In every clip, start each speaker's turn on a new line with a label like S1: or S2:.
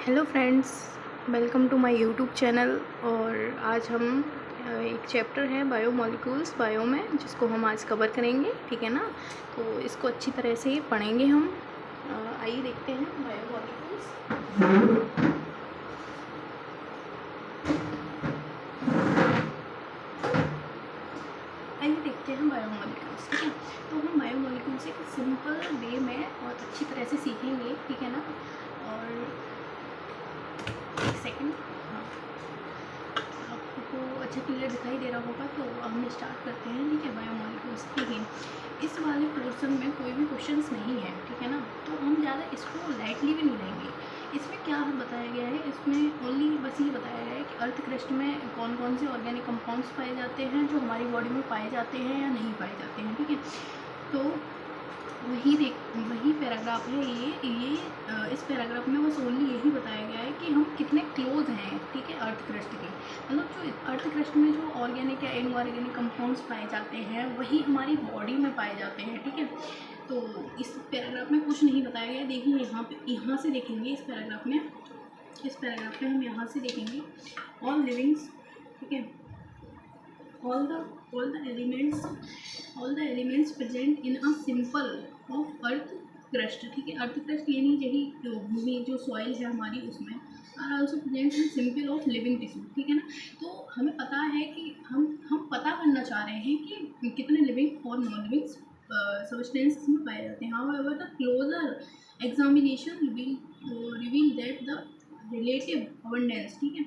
S1: Hello friends, welcome to my YouTube channel. और आज हम एक चैप्टर है बायोमोलिक्यूल्स बायो में, जिसको हम आज कवर करेंगे। ठीक है ना, तो इसको अच्छी तरह से पढ़ेंगे हम। आइए देखते हैं बायोमोलिक्यूल्स। आइए देखते हैं बायोमोलिक्यूल्स। ठीक है, तो हम बायोमोलिक्यूल्स एक सिंपल वे में और अच्छी तरह से सीखेंगे। ठीक है ना, और एक सेकेंड, हाँ, आपको अच्छा क्लियर दिखाई दे रहा होगा, तो हम स्टार्ट करते हैं। ठीक है, बायोमोलिक्यूल्स। ठीक है, इस वाले पोर्शन में कोई भी क्वेश्चंस नहीं है। ठीक है ना, तो हम ज़्यादा इसको लाइटली भी नहीं लेंगे। इसमें क्या बताया गया है, इसमें ओनली बस ये बताया गया है कि अर्थ क्रस्ट में कौन कौन से ऑर्गेनिक कंपाउंड्स पाए जाते हैं जो हमारी बॉडी में पाए जाते हैं या नहीं पाए जाते हैं। ठीक है, तो वही पैराग्राफ है ये इस पैराग्राफ में बस ओनली यही बताया गया है कि हम कितने क्लोज हैं। ठीक है, अर्थ क्रस्ट के, मतलब जो अर्थ क्रस्ट में जो ऑर्गेनिक या इनऑर्गेनिक कंपाउंड्स पाए जाते हैं वही हमारी बॉडी में पाए जाते हैं। ठीक है, तो इस पैराग्राफ में कुछ नहीं बताया गया। देखिए यहाँ से देखेंगे इस पैराग्राफ में हम यहाँ से देखेंगे ऑल लिविंग्स। ठीक है, all the elements present in a simple of earth crust। ठीक है, अर्थ क्रस्ट यानी यही भूमि जो सॉइल है हमारी उसमें are also present in simple of living tissue. ठीक है ना, तो हमें पता है कि हम पता करना चाह रहे हैं कि कितने लिविंग और नॉन लिविंग सब्सटेंसेस में पाए जाते हैं। However the closer examination reveal that the relative abundance, ठीक है,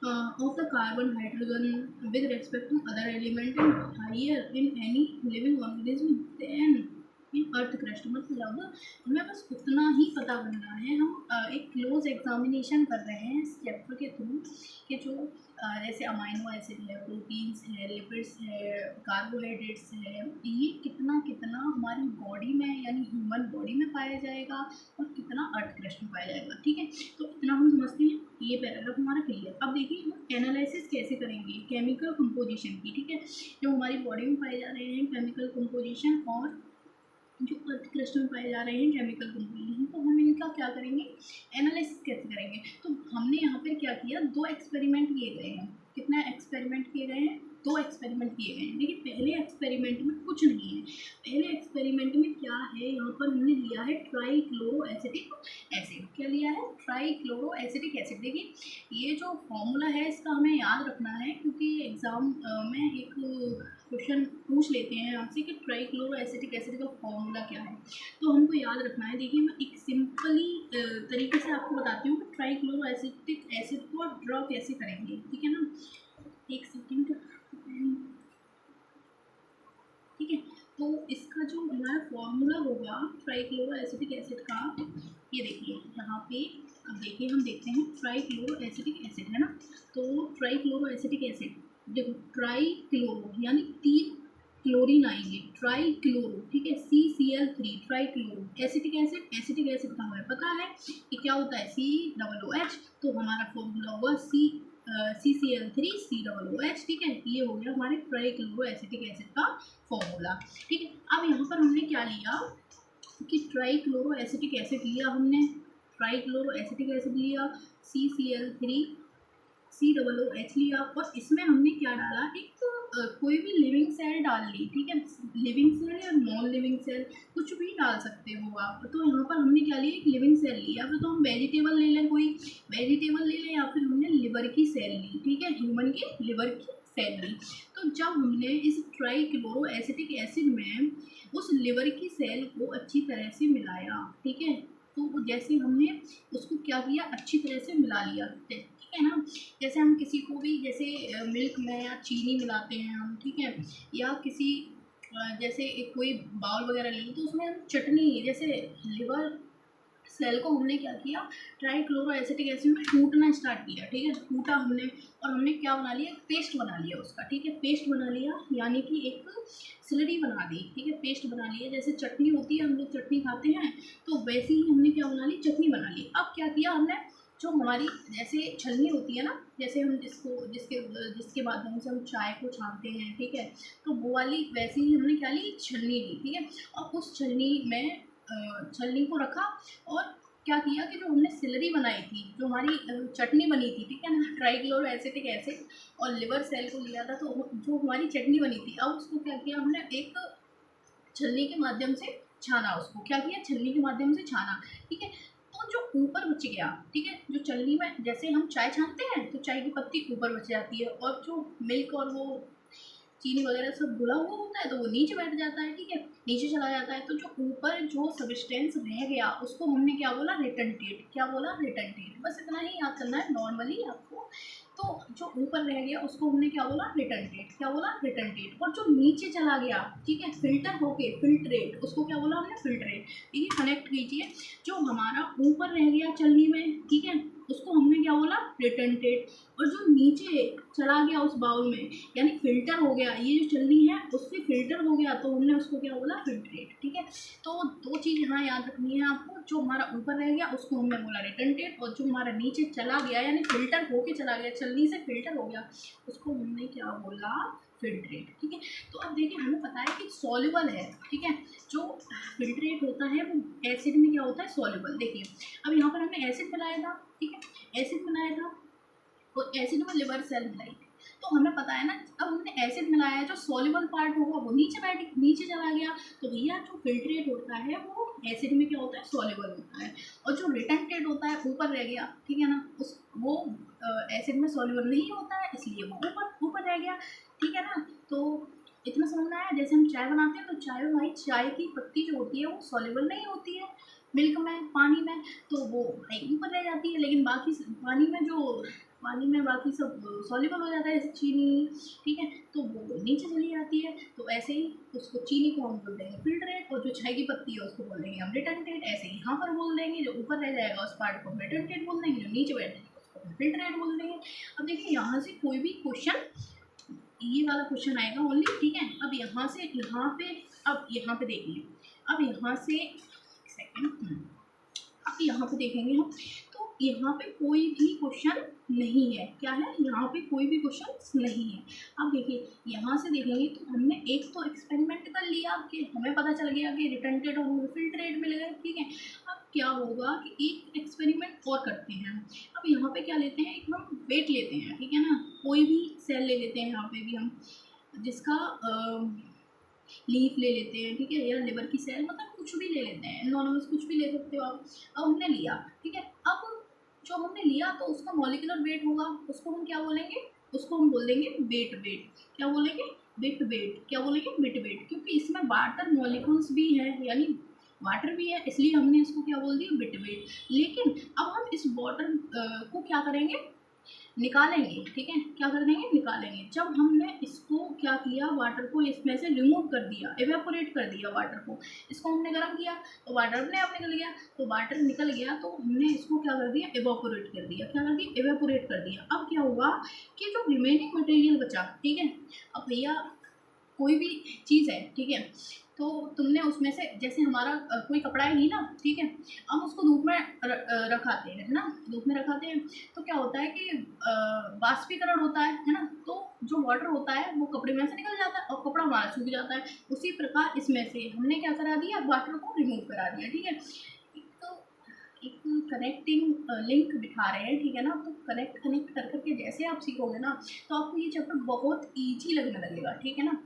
S1: of the carbon hydrogen with respect to other element and higher in any living organism than in earth crust। मतलब हमें बस उतना ही पता करना है। हम एक क्लोज एग्जामिनेशन कर रहे हैं इस चैप्टर के थ्रू कि जो जैसे अमाइनो एसिड है, प्रोटीन्स है, लिपिड्स है, कार्बोहाइड्रेट्स है, ये कितना कितना हमारी बॉडी में यानी ह्यूमन बॉडी में पाया जाएगा और कितना अर्थ क्रस्ट में पाया जाएगा। ठीक है, तो इतना हम समझते हैं। ये पैराग्राफ हमारा क्लियर। अब देखिए हम एनालिसिस कैसे करेंगे केमिकल कंपोजिशन की। ठीक है, जो हमारी बॉडी में पाए जा रहे हैं केमिकल कंपोजिशन और जो अर्थ क्रस्ट में पाए जा रहे हैं केमिकल कंपोजिशन, तो हम इनका क्या करेंगे, एनालिसिस कैसे करेंगे। तो हमने यहाँ पर क्या किया, 2 एक्सपेरिमेंट किए गए हैं। कितना एक्सपेरिमेंट किए गए हैं, 2 एक्सपेरिमेंट किए गए हैं। देखिए पहले एक्सपेरिमेंट में कुछ नहीं है। पहले एक्सपेरिमेंट में क्या है, यहाँ पर हमने लिया है ट्राईक्लोरो एसिटिक एसिड। क्या लिया है, ट्राईक्लोरो एसिटिक एसिड। देखिए ये जो फॉर्मूला है इसका हमें याद रखना है, क्योंकि एग्ज़ाम में एक क्वेश्चन पूछ लेते हैं आपसे कि ट्राईक्लोरो एसिटिक एसिड का फॉर्मूला क्या है, तो हमको याद रखना है। देखिए मैं एक सिंपली तरीके से आपको बताती हूँ कि ट्राईक्लोरो एसिटिक एसिड को ड्रॉ कैसे करेंगे। ठीक है ना, एक सेकेंड। ठीक है, तो इसका जो हमारा फॉर्मूला होगा ट्राईक्लोरो एसिटिक एसिड का, ये देखिए यहाँ पे। अब देखिए हम देखते हैं ट्राईक्लोरो एसिटिक एसिड है ना, तो ट्राईक्लोरो एसिटिक एसिड, देखो ट्राईक्लोरो यानी 3 क्लोरीन आएंगे, ट्राईक्लोरो। ठीक है, CCl3 trichloro acetic acid. Acetic acid का हमें पता है कि क्या होता है, COOH, तो हमारा फॉर्मूला होगा CCl3 COOH। ठीक है, ये हो गया हमारे ट्राईक्लोरो एसिटिक एसिड का फॉर्मूला। ठीक है, अब यहाँ पर हमने क्या लिया कि ट्राईक्लोरो एसिटिक एसिड लिया, हमने ट्राईक्लोरो एसिटिक एसिड लिया, CCl3 COOH लिया, और इसमें हमने क्या डाला, एक कोई भी लिविंग सेल डाल ली। ठीक है, लिविंग सेल या नॉन लिविंग सेल कुछ भी डाल सकते हो आप। तो यहाँ पर हमने क्या लिया, एक लिविंग सेल लिया, फिर तो हम वेजिटेबल ले लें, कोई वेजिटेबल ले लें, या फिर हमने लिवर की सेल ली। ठीक है, ह्यूमन के लिवर की सेल ली। तो जब हमने इस ट्राईक्लोरो एसिटिक एसिड में उस लिवर की सेल को अच्छी तरह से मिलाया, ठीक है, तो जैसे हमने उसको क्या किया, अच्छी तरह से मिला लिया। ठीक है ना, जैसे हम किसी को भी जैसे मिल्क में या चीनी मिलाते हैं हम, ठीक है, या किसी जैसे एक कोई बाउल वगैरह ले ली, तो उसमें हम चटनी, जैसे लिवर सेल को हमने क्या किया, ट्राईक्लोरो एसिटिक एसिड में कूटना स्टार्ट किया। ठीक है, कूटा हमने, और हमने क्या बना लिया, पेस्ट बना लिया उसका। ठीक है, पेस्ट बना लिया यानी कि एक स्लरी बना दी। ठीक है, पेस्ट बना लिया, जैसे चटनी होती है, हम लोग चटनी खाते हैं, तो वैसे ही हमने क्या बना ली, चटनी बना ली। अब क्या किया हमने, जो हमारी जैसे छलनी होती है ना, जैसे हम जिसके माध्यम से हम चाय को छानते हैं, ठीक है, तो वो वाली वैसे ही हमने क्या ली, छलनी ली। ठीक है, और उस छलनी में छलनी को रखा और क्या किया कि जो हमने सिलरी बनाई थी, जो हमारी चटनी बनी थी, ठीक है ना, ट्राइक्लोरो एसिटिक एसिड और लिवर सेल को लिया था, तो जो हमारी चटनी बनी थी, अब उसको क्या किया हमने, एक छलनी के माध्यम से छाना, उसको क्या किया, छलनी के माध्यम से छाना, ठीक है। तो जो ऊपर बच गया, ठीक है, जो छलनी में जैसे हम चाय छानते हैं तो चाय की पत्ती ऊपर बच जाती है, और जो मिल्क और वो चीनी वगैरह सब घुला हुआ होता है तो वो नीचे बैठ जाता है, ठीक है, नीचे चला जाता है। तो जो ऊपर जो सब्सटेंस रह गया उसको हमने क्या बोला, रिटेंटेट, क्या बोला, रिटेंटेट। बस इतना ही याद करना है नॉर्मली आपको। तो जो ऊपर रह गया उसको हमने क्या बोला, रिटेंटेट, क्या बोला, रिटेंटेट। और जो नीचे चला गया, ठीक है, फिल्टर होके, फिल्ट्रेट, उसको क्या बोला हमने, फिल्ट्रेट, ठीक है। कनेक्ट कीजिए, जो हमारा ऊपर रह गया चलनी में, ठीक है, उसको हमने क्या बोला, रिटेंटेट। और जो नीचे चला गया उस बाउल में, यानी फिल्टर हो गया, ये जो चलनी है उससे फिल्टर हो गया, तो हमने उसको क्या बोला, फिल्ट्रेट, ठीक है। तो दो चीज़ यहाँ याद रखनी है आपको, जो हमारा ऊपर रह गया उसको हमने बोला रिटेंटेट, और जो हमारा नीचे चला गया यानी फिल्टर होके चला गया, चलनी से फिल्टर हो गया, उसको हमने क्या बोला, फिल्ट्रेट, ठीक है। तो अब देखिए हमें पता है कि सॉल्युबल है, ठीक है, जो फिल्ट्रेट होता है वो एसिड में क्या होता है, सॉल्युबल। देखिए अब यहाँ पर हमने एसिड बनाया था, ठीक है, एसिड बनाया था, तो एसिड में लिवर सेल मिलाई, तो हमें पता है ना, अब हमने एसिड मिलाया है, जो सॉल्युबल पार्ट होगा वो नीचे चला गया, तो भैया जो फिल्ट्रेट होता है वो एसिड में क्या होता है, सॉल्युबल होता है। और जो रिटेंटेट होता है ऊपर रह गया, ठीक है ना, उस वो एसिड में सॉल्युबल नहीं होता है, इसलिए वो ऊपर ऊपर रह गया, ठीक है ना। तो इतना समझना है, जैसे हम चाय बनाते हैं तो चाय में भाई चाय की पत्ती जो होती है वो सॉल्युबल नहीं होती है मिल्क में, पानी में, तो वो भाई ऊपर रह जाती है, लेकिन बाकी पानी में बाकी सब सॉल्युबल हो जाता है, जैसे चीनी, ठीक है, तो वो नीचे चली जाती है। तो ऐसे ही उसको, चीनी को हम बोल देंगे फिल्ट्रेट, और जो चाय की पत्ती है उसको बोल देंगे हम रिटेंटेट। ऐसे ही यहाँ पर बोल देंगे, जो ऊपर रह जाएगा उस पार्ट को रिटेंटेट बोल देंगे, जो नीचे बैठ जाएगा उसको फिल्ट्रेट बोल देंगे। अब देखिए यहाँ से कोई भी क्वेश्चन, ये वाला क्वेश्चन आएगा ओनली, ठीक है। अब यहाँ से यहाँ पे, अब यहाँ पे देखिए, अब यहाँ से सेकंड, अब यहाँ पे देखेंगे हम, तो यहाँ पे कोई भी क्वेश्चन नहीं है, क्या है, यहाँ पे कोई भी क्वेश्चन नहीं है। अब देखिए यहाँ से देखेंगे तो हमने एक तो एक्सपेरिमेंट कर लिया कि हमें पता चल गया कि रिटेंटेट और फिल्ट्रेट मिल गए, ठीक है। अब क्या होगा कि एक एक्सपेरिमेंट और करते हैं। अब यहाँ पे क्या लेते हैं, एक हम वेट लेते हैं, ठीक है ना, कोई भी सेल ले लेते हैं यहाँ पे भी हम, जिसका लीफ ले लेते हैं, ठीक है, या लिवर की सेल, मतलब कुछ भी ले लेते हैं, एनोनिमस कुछ भी ले सकते हो आप। अब हमने लिया, ठीक है, अब जो हमने लिया तो उसका मॉलिक्यूलर वेट होगा, उसको हम क्या बोलेंगे, उसको हम बोल देंगे बिट वेट, क्या बोलेंगे, बिट वेट, क्या बोलेंगे, बिट वेट, क्योंकि इसमें वाटर मॉलिक्यूल्स भी है, यानी वाटर भी है, इसलिए हमने इसको क्या बोल दिया, बिट वेट। लेकिन अब हम इस वाटर को क्या करेंगे, निकालेंगे, ठीक है, क्या कर देंगे, निकालेंगे। जब हमने इसको क्या किया, वाटर को इसमें से रिमूव कर दिया, एवेपोरेट कर दिया वाटर को, इसको हमने गर्म किया तो वाटर अपने आप निकल गया, तो वाटर निकल गया तो हमने इसको क्या कर दिया, एवेपोरेट कर दिया, क्या कर दिया, एवेपोरेट कर दिया। अब क्या हुआ कि जो रिमेनिंग मटेरियल बचा, ठीक है, अब भैया कोई भी चीज़ है, ठीक है, तो तुमने उसमें से, जैसे हमारा कोई कपड़ा ही ना, ठीक है, हम उसको धूप में रखाते हैं, है ना, धूप में रखाते हैं, तो क्या होता है कि वाष्पीकरण होता है ना, तो जो वाटर होता है वो कपड़े में से निकल जाता है और कपड़ा हमारा सूख जाता है। उसी प्रकार इसमें से हमने क्या करा दिया, वाटर को रिमूव करा दिया, ठीक है। एक कनेक्टिंग लिंक दिखा रहे हैं, ठीक है ना, तो कनेक्ट कर करके जैसे आप सीखोगे ना, तो आपको ये चैप्टर बहुत ईजी लगने लगेगा, ठीक है ना।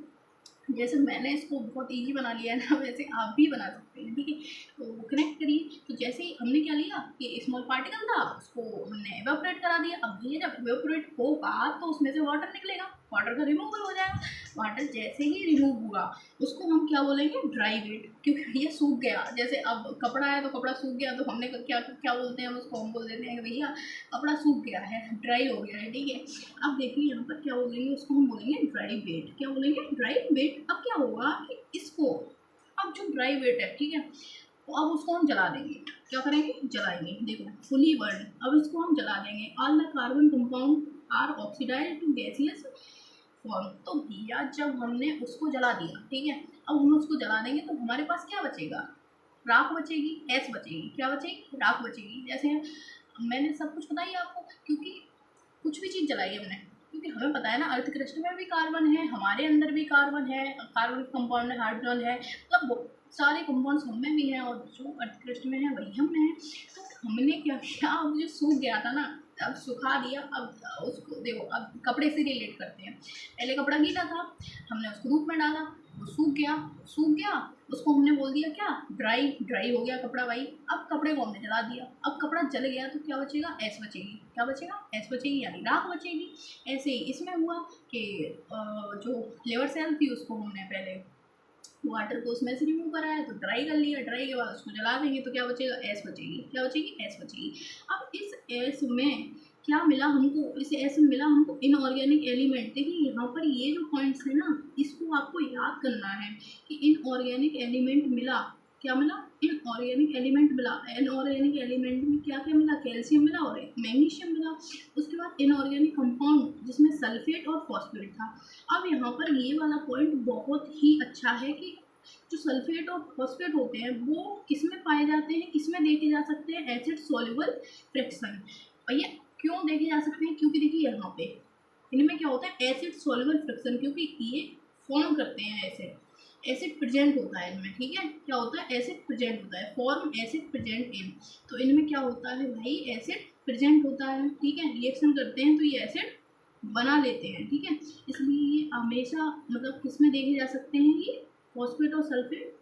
S1: जैसे मैंने इसको बहुत इजी बना लिया है ना, वैसे आप भी बना सकते हैं, ठीक है। तो वो कनेक्ट करिए, तो जैसे ही हमने क्या लिया कि स्मॉल पार्टिकल था, उसको हमने एवेपोरेट करा दिया। अब भैया जब एवेपोरेट होगा तो उसमें से वाटर निकलेगा, वाटर का रिमूवल हो जाएगा। वाटर जैसे ही रिमूव हुआ उसको हम क्या बोलेंगे, ड्राई वेट, क्योंकि भैया सूख गया। जैसे अब कपड़ा है तो कपड़ा सूख गया, तो हमने क्या क्या बोलते हैं उसको, हम बोल देते हैं कि भैया कपड़ा सूख गया है, ड्राई हो गया है, ठीक है। अब देखिए यहाँ पर क्या बोलेंगे, उसको हम बोलेंगे ड्राई वेट, क्या बोलेंगे, ड्राई वेट। अब क्या होगा कि इसको, अब जो ड्राई वेट है, ठीक है, तो अब उसको हम जला देंगे, क्या करेंगे, जलाएंगे। देखो फुली बर्न, अब इसको हम जला देंगे। All the carbon compound are oxidised to gaseous form. तो भैया जब हमने उसको जला दिया, ठीक है, अब हम उसको जला देंगे तो हमारे पास क्या बचेगा, राख बचेगी, गैस बचेगी, क्या बचेगी, राख बचेगी। जैसे मैंने सब कुछ बताया आपको, क्योंकि कुछ भी चीज़ जलाई हमने, क्योंकि हमें पता है ना अर्थ क्रस्ट में भी कार्बन है, हमारे अंदर भी कार्बन है, कार्बन कंपाउंड है, हाइड्रोजन है, मतलब सारे कंपाउंड्स हम में भी हैं और जो अर्थ क्रस्ट में है वही हम में है। तो हमने क्या किया, अब जो सूख गया था ना, अब सुखा दिया। अब उसको देखो, अब कपड़े से रिलेट करते हैं। पहले कपड़ा गीला था, हमने उसको धूप में डाला, वो सूख गया। सूख गया, उसको हमने बोल दिया क्या, ड्राई। ड्राई हो गया कपड़ा भाई। अब कपड़े को हमने जला दिया। अब कपड़ा जल गया तो क्या बचेगा, ऐश बचेगी। क्या बचेगा, ऐश बचेगी, यानी राख बचेगी। ऐसे ही इसमें हुआ कि जो लेबर सेल थी उसको हमने पहले वाटर को उसमें से रिमूव कराया, तो ड्राई कर लिया। ड्राई के बाद उसको जला देंगे तो क्या बचेगा, ऐश बचेगी। क्या बचेगी, ऐश बचेगी। अब इस ऐश में क्या मिला हमको, इस ऐश में मिला हमको इनऑर्गेनिक एलिमेंट। देखिए यहाँ पर ये जो पॉइंट्स है ना, इसको आपको याद करना है कि इनऑर्गेनिक एलिमेंट मिला। क्या मिला, इनऑर्गेनिक एलिमेंट मिला। इनऑर्गेनिक एलिमेंट में क्या क्या मिला, कैल्शियम मिला और मैग्नीशियम मिला। उसके बाद इनऑर्गेनिक कंपाउंड जिसमें सल्फेट और फॉस्फेट था। अब यहाँ पर ये वाला पॉइंट बहुत ही अच्छा है कि जो सल्फेट और फॉस्फेट होते हैं वो किस में पाए जाते हैं, किस में देखे जा सकते हैं, एसिड सॉल्युबल फ्रैक्शन। और ये क्यों देखे जा सकते हैं, क्योंकि देखिए यहाँ पे इनमें क्या होता है, एसिड सॉल्युबल फ्रैक्शन, क्योंकि ये फॉर्म करते हैं एसिड। एसिड प्रेजेंट होता है इनमें, ठीक है। क्या होता है, एसिड प्रेजेंट होता है, फॉर्म एसिड प्रेजेंट इन। तो इनमें क्या होता है भाई, एसिड प्रेजेंट होता है, ठीक है। रिएक्शन करते हैं तो ये एसिड बना लेते हैं, ठीक है। इसलिए ये हमेशा मतलब किस में देखे जा सकते हैं, ये फॉस्फेट और सल्फेट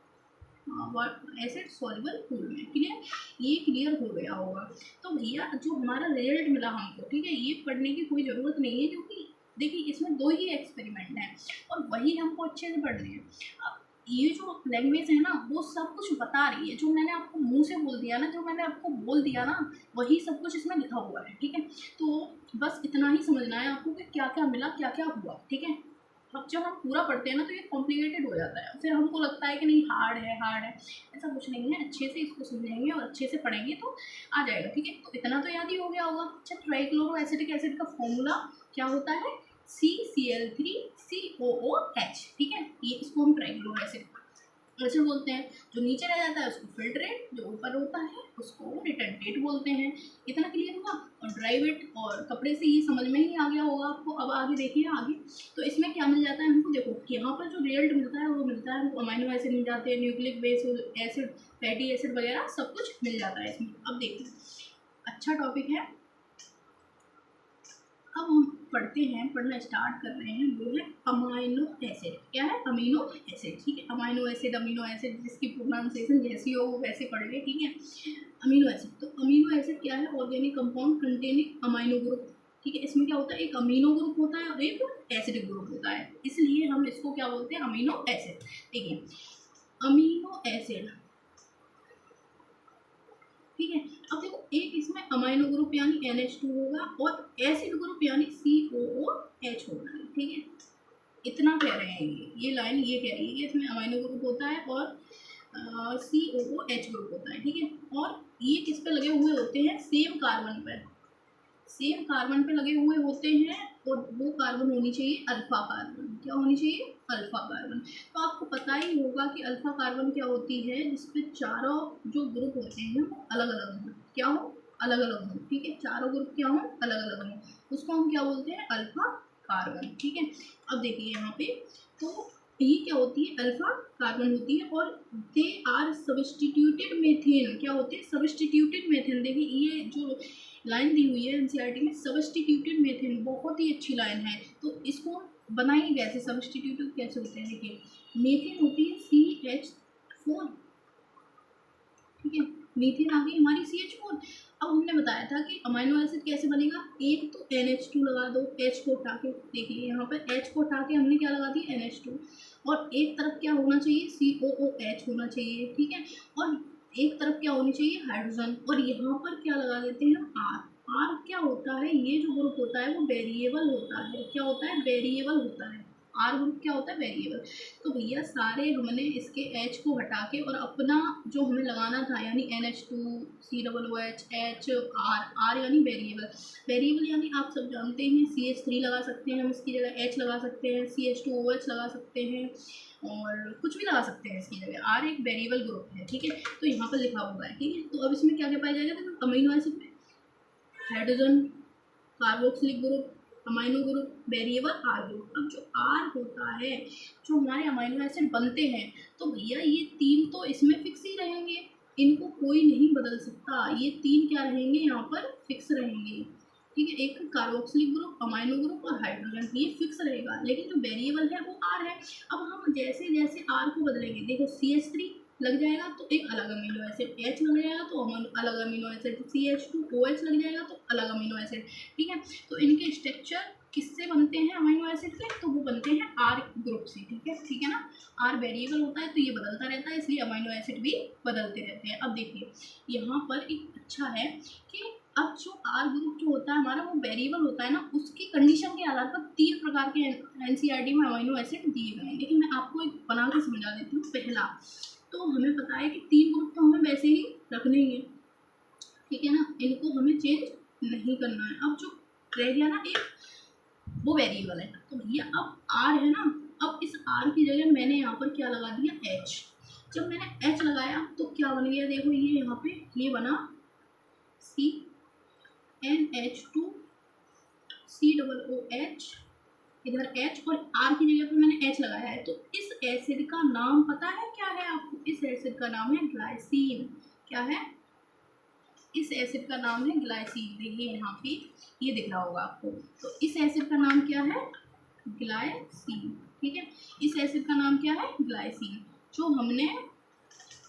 S1: एसिड सॉल्युबल फूड में। क्लियर, ये क्लियर हो गया होगा। तो भैया जो हमारा रिजल्ट मिला हमको, ठीक है, ये पढ़ने की कोई ज़रूरत नहीं है, क्योंकि देखिए इसमें 2 ही एक्सपेरिमेंट हैं और वही हमको अच्छे से पढ़ रहे हैं। अब ये जो लैंग्वेज है ना, वो सब कुछ बता रही है। जो मैंने आपको मुंह से बोल दिया ना, जो मैंने आपको बोल दिया ना, वही सब कुछ इसमें लिखा हुआ है, ठीक है। तो बस इतना ही समझना है आपको कि क्या क्या मिला, क्या क्या हुआ, ठीक है। अब जब हम पूरा पढ़ते हैं ना तो ये कॉम्प्लिकेटेड हो जाता है, फिर हमको लगता है कि नहीं हार्ड है, हार्ड है। ऐसा कुछ नहीं है, अच्छे से इसको समझेंगे और अच्छे से पढ़ेंगे तो आ जाएगा, ठीक है। तो इतना तो याद ही हो गया होगा। अच्छा, ट्राइक्लोरो एसिटिक एसिड का फॉर्मूला क्या होता है, CCl3COOH, ठीक है। ये इसको हम ट्राइक्लोरो एसिड ऐसे बोलते हैं। जो नीचे रह जाता है उसको फिल्ट्रेट, जो ऊपर होता है उसको रिटेंटेट बोलते हैं। इतना क्लियर हुआ। और ड्राइवेट और कपड़े से ये समझ में ही आ गया होगा आपको। अब आगे देखिए आगे, तो इसमें क्या मिल जाता है हमको, देखो यहाँ पर जो रिजल्ट मिलता है वो मिलता है हमको, अमाइनो एसिड मिल जाते हैं, nucleic base acid, fatty acid वगैरह सब कुछ मिल जाता है इसमें। अब देखिए अच्छा टॉपिक है। अब हम पढ़ते हैं, पढ़ना स्टार्ट कर रहे हैं, वो है अमाइनो एसिड। क्या है, अमीनो एसिड, ठीक है। अमाइनो एसिड जिसकी प्रोनाउंसिएशन जैसी हो वो वैसे पढ़ ले, ठीक है। अमीनो एसिड, तो अमीनो एसिड क्या है, organic compound containing amino group, ठीक है। इसमें क्या होता है, एक अमीनो ग्रुप होता है और एक एसिड ग्रुप होता है, इसलिए हम इसको क्या बोलते हैं, अमीनो एसिड। देखिए अमीनो एसिड, ठीक है। अब देखो एक इसमें अमाइनो ग्रुप यानी NH2 होगा और एसिड ग्रुप यानी COOH होगा, ठीक है। इतना कह रहे हैं, ये लाइन ये कह रही है कि इसमें अमाइनो ग्रुप होता है और COOH ग्रुप होता है, ठीक है। और ये किस पे लगे हुए होते हैं, सेम कार्बन पर, सेम कार्बन पे लगे हुए होते हैं और वो कार्बन होनी चाहिए अल्फा कार्बन। क्या होनी चाहिए, अल्फा कार्बन। तो आपको पता ही होगा कि अल्फा कार्बन क्या होती है, जिसपे चारों जो ग्रुप होते हैं वो अलग अलग हों, क्या हो, अलग अलग हों, ठीक है। चारों ग्रुप क्या हों, अलग अलग हों, उसको हम क्या बोलते हैं, अल्फा कार्बन, ठीक है। अब देखिए यहाँ पे, तो ये क्या होती है, अल्फा कार्बन होती है और दे आर सब्स्टिट्यूटेड मेथेन। क्या होते हैं, सब्स्टिट्यूटेड मेथेन। देखिए ये जो लाइन दी हुई है एनसीईआरटी में, सब्स्टिट्यूटेड मेथेन, बहुत ही अच्छी लाइन है। तो इसको बनाएंगे कैसे, सब्स्टिट्यूटेड कैसे होते हैं, देखिए मेथेन होती है CH4, ठीक है। मीथेन आ गई हमारी CH4। अब हमने बताया था कि अमाइनो एसिड कैसे बनेगा, एक तो NH2 लगा दो, H को उठा के, देखिए यहाँ पर H को उठा के हमने क्या लगा दिया, NH2, और एक तरफ क्या होना चाहिए, COOH होना चाहिए, ठीक है। और एक तरफ क्या होनी चाहिए, हाइड्रोजन, और यहाँ पर क्या लगा देते हैं हम, R। क्या होता है, ये जो ग्रुप होता है वो वेरिएबल होता है। क्या होता है, वेरिएबल होता है। R ग्रुप क्या होता है, वेरिएबल। तो भैया सारे हमने इसके H को हटा के और अपना जो हमें लगाना था यानी NH2 COOH H R यानी वेरिएबल। वेरिएबल यानी आप सब जानते हैं CH3 लगा सकते हैं हम, इसकी जगह H लगा सकते हैं, CH2OH लगा सकते हैं और कुछ भी लगा सकते हैं इसकी जगह। R एक वेरिएबल ग्रुप है, ठीक है। तो यहाँ पर लिखा हुआ है, ठीक है। तो अब इसमें क्या क्या पाया जाएगा, तो अमीनो एसिड में hydrogen carboxylic group, amino group, variable, R group. अब जो आर होता है, जो हमारे अमाइनो एसिड बनते हैं, तो भैया ये तीन तो इसमें फिक्स ही रहेंगे, इनको कोई नहीं बदल सकता। ये तीन क्या रहेंगे, यहाँ पर फिक्स रहेंगे, ठीक है। एक कार्बोक्सिलिक ग्रुप, अमाइनो ग्रुप और हाइड्रोजन, ये फिक्स रहेगा। लेकिन जो वेरिएबल है वो आर है। अब हम जैसे जैसे आर को बदलेंगे, देखो CH3 लग जाएगा तो एक अलग अमीनो एसिड, H लग जाएगा तो अलग अमीनो एसिड, CH2OH लग जाएगा तो अलग अमीनो एसिड, ठीक है। तो इनके स्ट्रक्चर किससे बनते हैं अमीनो एसिड के, तो वो बनते हैं आर ग्रुप से, ठीक है ना। आर वेरिएबल होता है तो ये बदलता रहता है, इसलिए अमीनो एसिड भी बदलते रहते हैं। अब देखिए यहाँ पर एक अच्छा है कि अब जो आर ग्रुप जो होता है हमारा, वो वेरिएबल होता है ना, उसकी कंडीशन के आधार पर 3 प्रकार के NCERT में अमीनो एसिड दिए गए हैं। लेकिन मैं आपको एक बना के समझा देती हूँ। पहला तो हमें पता है कि 3 ग्रुप तो हमें वैसे ही रखने ही है, ठीक है ना, इनको हमें चेंज नहीं करना है। अब जो रह गया ना एक, वो वेरिएबल है। तो भैया अब आर है ना, अब इस आर की जगह मैंने यहाँ पर क्या लगा दिया, H। जब मैंने H लगाया तो क्या बन गया, देखो ये यहाँ पे ये बना CnH2 COOH, इधर H, और R की जगह पे मैंने H लगाया है। तो इस एसिड का नाम पता है क्या है आपको, इस एसिड का नाम है ग्लाइसिन। क्या है, इस एसिड का नाम है ग्लाइसिन। देखिए यहाँ पे ये दिख रहा होगा आपको। तो इस एसिड का नाम क्या है, ग्लाइसिन, ठीक है। इस एसिड का नाम क्या है, ग्लाइसिन। जो हमने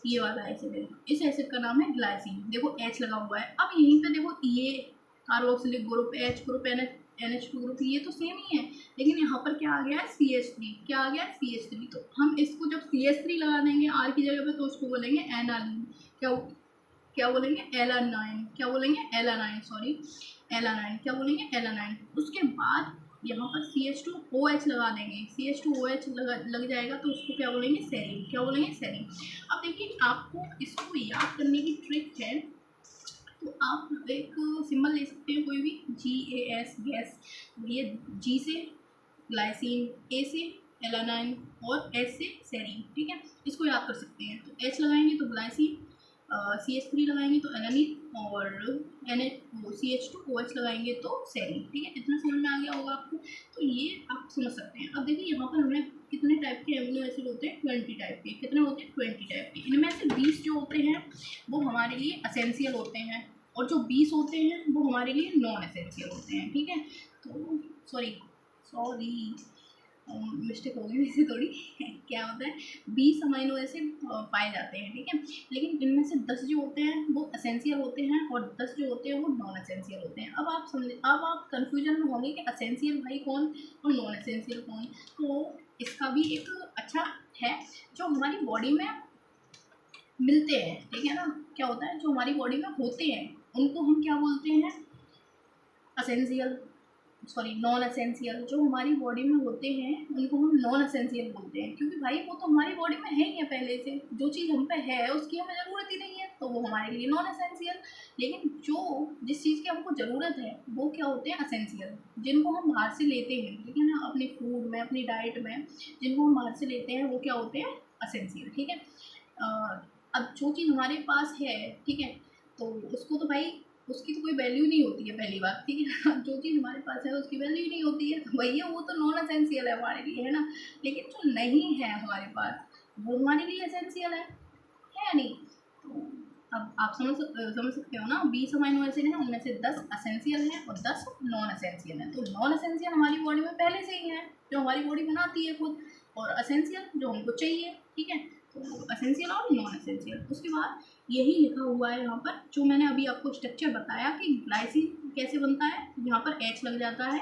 S1: ये वाला एसिड है, इस एसिड का नाम है ग्लाइसिन। देखो H लगा हुआ है। अब यहीं पे देखो ये carboxylic group, H group, NH2 group, ये तो सेम ही है। लेकिन यहाँ पर क्या आ गया है, CH3। क्या आ गया है, CH3। तो हम इसको जब CH3 लगा देंगे R की जगह पे, तो उसको बोलेंगे एनालिन। क्या बोलेंगे, एलानाइन। क्या बोलेंगे, एलानाइन, सॉरी एलानाइन। क्या बोलेंगे, एलानाइन। उसके बाद यहाँ पर CH2OH लगा देंगे, CH2OH लग जाएगा तो उसको क्या बोलेंगे, सेरीन। क्या बोलेंगे, सेरीन। अब देखिए आपको इसको याद करने की ट्रिक है। तो आप एक सिंबल ले सकते हैं कोई भी, GAS, गैस। ये G से ग्लाइसिन, A से एलानाइन और S से सेरीन, ठीक है। इसको याद कर सकते हैं। तो H लगाएंगे तो ग्लाइसिन, CH3 लगाएंगे तो एलानिन, और CH2OH लगाएंगे तो सेरीन, ठीक है। इतना समझ में आ गया होगा आपको। तो ये आप समझ सकते हैं। अब देखिए यहाँ पर हमें कितने टाइप के अमीनो एसिड होते हैं, 20 टाइप के। कितने होते हैं, 20 टाइप के। इनमें से 20 जो होते हैं वो हमारे लिए असेंशियल होते हैं, और जो 20 होते हैं वो हमारे लिए नॉन एसेंशियल होते हैं, ठीक है। तो सॉरी मिस्टेक हो गई वैसे थोड़ी क्या होता है, 20 अमीनो एसिड पाए जाते हैं, ठीक है। लेकिन इनमें से 10 जो होते हैं वो असेंशियल होते हैं, और 10 जो होते हैं वो नॉन असेंशियल होते हैं। अब आप समझे, अब आप कंफ्यूजन में होंगे कि असेंशियल भाई कौन और नॉन असेंशियल कौन। तो इसका भी एक अच्छा है, जो हमारी बॉडी में मिलते हैं, ठीक है ना। क्या होता है, जो हमारी बॉडी में होते हैं उनको हम क्या बोलते हैं, असेंशियल, सॉरी नॉन असेंशियल। जो हमारी बॉडी में होते हैं उनको हम नॉन असेंशियल बोलते हैं, क्योंकि भाई वो तो हमारी बॉडी में है ही है पहले से। जो चीज़ हम पे है उसकी हमें ज़रूरत ही नहीं है, तो वो हमारे लिए नॉन असेंशियल। लेकिन जो जिस चीज़ की हमको ज़रूरत है वो क्या होते हैं, असेंशियल। जिनको हम बाहर से लेते हैं, ठीक है ना, अपने फूड में, अपनी डाइट में जिनको हम बाहर से लेते हैं वो क्या होते हैं, असेंशियल, ठीक है। अब जो चीज़ हमारे पास है, ठीक है, तो उसको तो भाई उसकी तो कोई वैल्यू नहीं होती है, पहली बात, ठीक है। जो चीज़ हमारे पास है उसकी वैल्यू नहीं होती है, तो भैया वो तो नॉन असेंशियल है हमारे लिए, है ना। लेकिन जो नहीं है हमारे पास वो हमारे लिए असेंशियल है या नहीं। तो अब आप समझ सकते हो ना, 20 अमीनो एसिड हैं, उनमें से 10 असेंशियल हैं और 10 नॉन असेंशियल हैं। तो नॉन असेंशियल हमारी बॉडी में पहले से ही है, जो हमारी बॉडी बनाती है खुद, और असेंशियल जो हमको चाहिए, ठीक है। तो असेंशियल और नॉन असेंशियल। उसके बाद यही लिखा हुआ है यहाँ पर, जो मैंने अभी आपको स्ट्रक्चर बताया कि ग्लाइसिन कैसे बनता है। यहाँ पर H लग जाता है,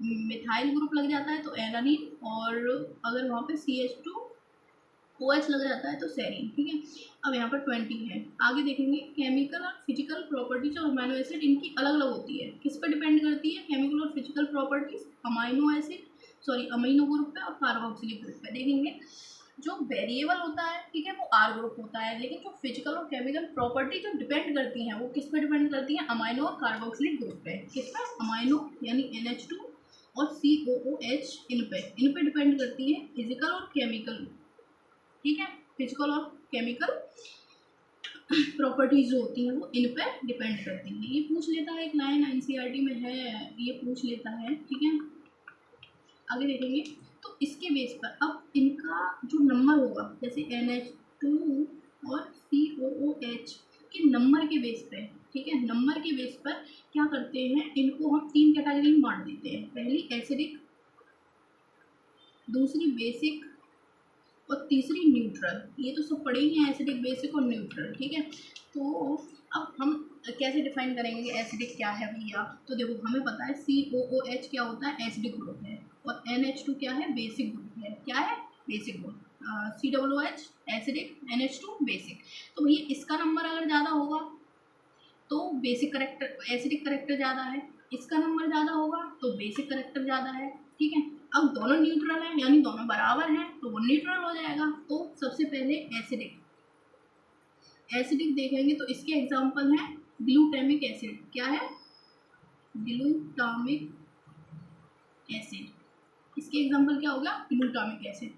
S1: मिथाइल ग्रुप लग जाता है तो एलानिन, और अगर वहाँ पे CH2OH लग जाता है तो सेरीन, ठीक है। अब यहाँ पर 20 है। आगे देखेंगे केमिकल और फिजिकल प्रॉपर्टीज और अमीनो एसिड इनकी अलग अलग होती है। किस पर डिपेंड करती है, केमिकल और फिजिकल प्रॉपर्टीज अमीनो ग्रुप पे और कार्बोक्सिलिक ग्रुप पे। देखेंगे जो वेरिएबल होता है, ठीक है, वो आर ग्रुप होता है। लेकिन जो फिजिकल और केमिकल प्रॉपर्टी जो डिपेंड करती हैं वो किस पे डिपेंड करती हैं, अमाइनो और कार्बोक्सिलिक ग्रुप पे। किस पे, अमाइनो यानी NH2 और COOH, इन पे डिपेंड करती है फिजिकल और केमिकल, ठीक है, फिजिकल और केमिकल प्रॉपर्टीज जो होती हैं वो इन पर डिपेंड करती हैं। ये पूछ लेता है, एक लाइन एनसीईआरटी में है, ये पूछ लेता है, ठीक है। आगे देखेंगे तो इसके बेस पर अब इनका जो नंबर होगा, जैसे NH2 और COOH के नंबर के बेस पे, ठीक है, नंबर के बेस पर क्या करते हैं, इनको हम 3 कैटेगरी में बांट देते हैं। पहली एसिडिक, दूसरी बेसिक और तीसरी न्यूट्रल। ये तो सब पढ़े ही हैं, एसिडिक, बेसिक और न्यूट्रल, ठीक है। तो अब हम कैसे डिफाइन करेंगे कि एसिडिक क्या है भैया, तो देखो हमें पता है COOH क्या होता है, एसिडिक ग्रुप है, और NH2 क्या है, बेसिक ग्रुप है। क्या है, basic group. COOH acidic, NH2 basic. तो भैया इसका नंबर अगर ज़्यादा होगा तो बेसिक करेक्टर, एसिडिक करेक्टर ज़्यादा है, इसका नंबर ज़्यादा होगा तो बेसिक करेक्टर ज़्यादा है, ठीक है। अब दोनों न्यूट्रल हैं, यानी दोनों बराबर हैं, तो वो न्यूट्रल हो जाएगा। तो सबसे पहले एसिडिक, एसिडिक देखेंगे तो इसके एग्जांपल हैं ग्लूटामिक एसिड। क्या है, ग्लूटामिक एसिड। इसके एग्जांपल क्या होगा, ग्लूटामिक एसिड।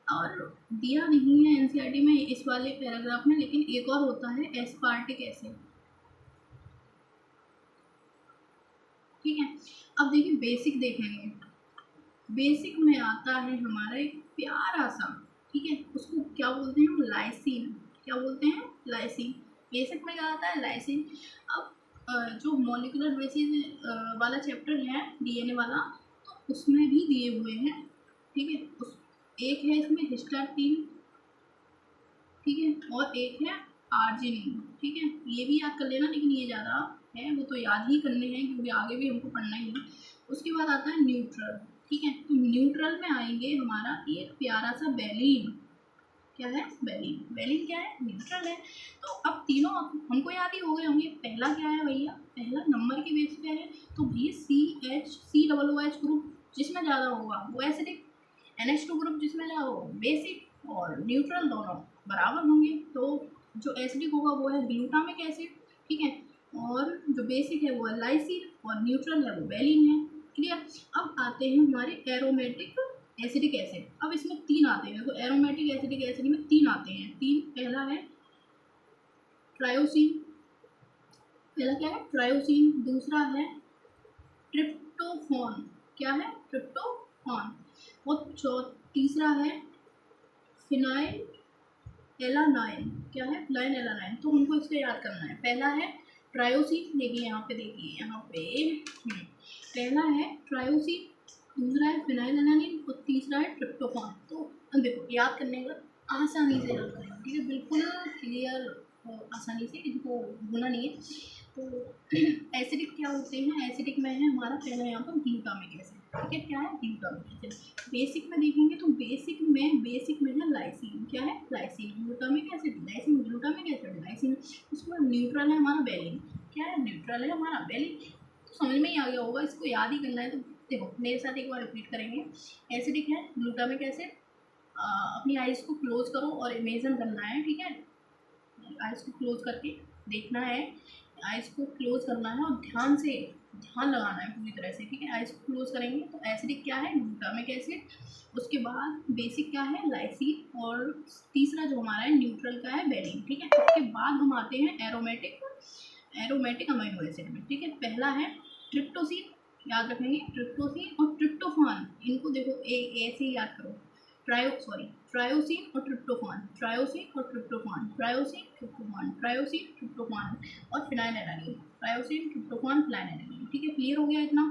S1: और दिया नहीं है एनसीईआरटी में इस वाले पैराग्राफ में, लेकिन एक और होता है एस्पार्टिक एसिड, ठीक है। अब देखिए बेसिक देखेंगे, बेसिक में आता है हमारा एक प्यारा सा, ठीक है, उसको क्या बोलते हैं, लाइसिन। क्या बोलते हैं, लाइसिन। बेसिक में क्या आता है, लाइसिन। अब जो मॉलिक्यूलर बेसिस वाला चैप्टर है DNA वाला, तो उसमें भी दिए हुए हैं, ठीक है। उस एक है इसमें हिस्टाडीन, ठीक है, और एक है आर्जिनिन, ठीक है। ये भी याद कर लेना, लेकिन ये ज़्यादा है, वो तो याद ही करने हैं क्योंकि आगे भी हमको पढ़ना ही है। उसके बाद आता है न्यूट्रल, ठीक है। तो न्यूट्रल में आएंगे हमारा एक प्यारा सा बैलिन। क्या है, बैलिन। बैलिन क्या है, न्यूट्रल है। तो अब तीनों हमको याद ही हो गए होंगे। पहला क्या है भैया, पहला नंबर के बेस पे है, तो भैया COOH ग्रुप जिसमें ज़्यादा होगा वो एसिडिक, NH2 ग्रुप जिसमें ज़्यादा हो बेसिक, और न्यूट्रल दोनों बराबर होंगे। तो जो एसिडिक होगा वो है ग्लूटामिक एसिड, ठीक है, और जो बेसिक है वो है लाइसिन, और न्यूट्रल है वो बैलिन है। क्लियर। अब आते हैं हमारे एरोमेटिक एसिडिक एसिड। अब इसमें 3 आते हैं, तो एरोमेटिक एसिडिक एसिड में 3 आते हैं। 3, पहला है ट्रायोसिन, पहला क्या है, ट्रायोसिन। दूसरा है ट्रिप्टोफॉन। क्या है, ट्रिप्टोफॉन। और तीसरा है फिनाइल एलानाइन। क्या है, फिनाइल एलानाइन। तो हमको इसको याद करना है। पहला है ट्रायोसिन, देखिए यहाँ पे, देखिए यहाँ पे पहला है ट्रायोसिन, दूसरा है फिनाइल एलानाइन और तीसरा है ट्रिप्टोफान। तो देखो याद करने का आसानी से याद करेंगे, ठीक है, बिल्कुल क्लियर, आसानी से, इनको भूलना नहीं है। तो एसिडिक क्या होते हैं, एसिडिक में है हमारा पहला यहाँ पर ग्लूटामिक एसिड, ठीक है। क्या है, ग्लूटामिक एसिड। बेसिक में देखेंगे तो बेसिक में है लाइसिन। क्या है, lysine. Glutamic acid lysine, glutamic acid lysine. उसके बाद न्यूट्रल है हमारा बैलिन। क्या है, न्यूट्रल है हमारा बैलिन। तो समझ में ही आ गया होगा, इसको याद ही करना है। तो देखो मेरे साथ एक बार रिपीट करेंगे। एसिडिक है ग्लूटामिक एसिड। अपनी आइज़ को क्लोज करो और इमेजिन करना है, ठीक है। आइज़ को क्लोज करके देखना है, आइज़ को क्लोज करना है और ध्यान से ध्यान लगाना है पूरी तरह से, ठीक है। आइज़ को क्लोज करेंगे तो एसिडिक क्या है, ग्लूटामिक एसिड। उसके बाद बेसिक क्या है, लाइसिन, और तीसरा जो हमारा है न्यूट्रल का है बैलिन, ठीक है। उसके बाद हम आते हैं एरोमेटिक अमीनो एसिड में, ठीक है। पहला है ट्रिप्टोसिन, याद रखेंगे, ट्रिप्टोसिन और ट्रिप्टोफान। इनको देखो ऐसे ही याद करो, ट्रायोसिन और ट्रिप्टोफान, ट्रायोसिन और tryptophan, tyrosine tryptophan, tyrosine tryptophan, और phenylalanine, tyrosine tryptophan phenylalanine, ठीक है। क्लियर हो गया इतना,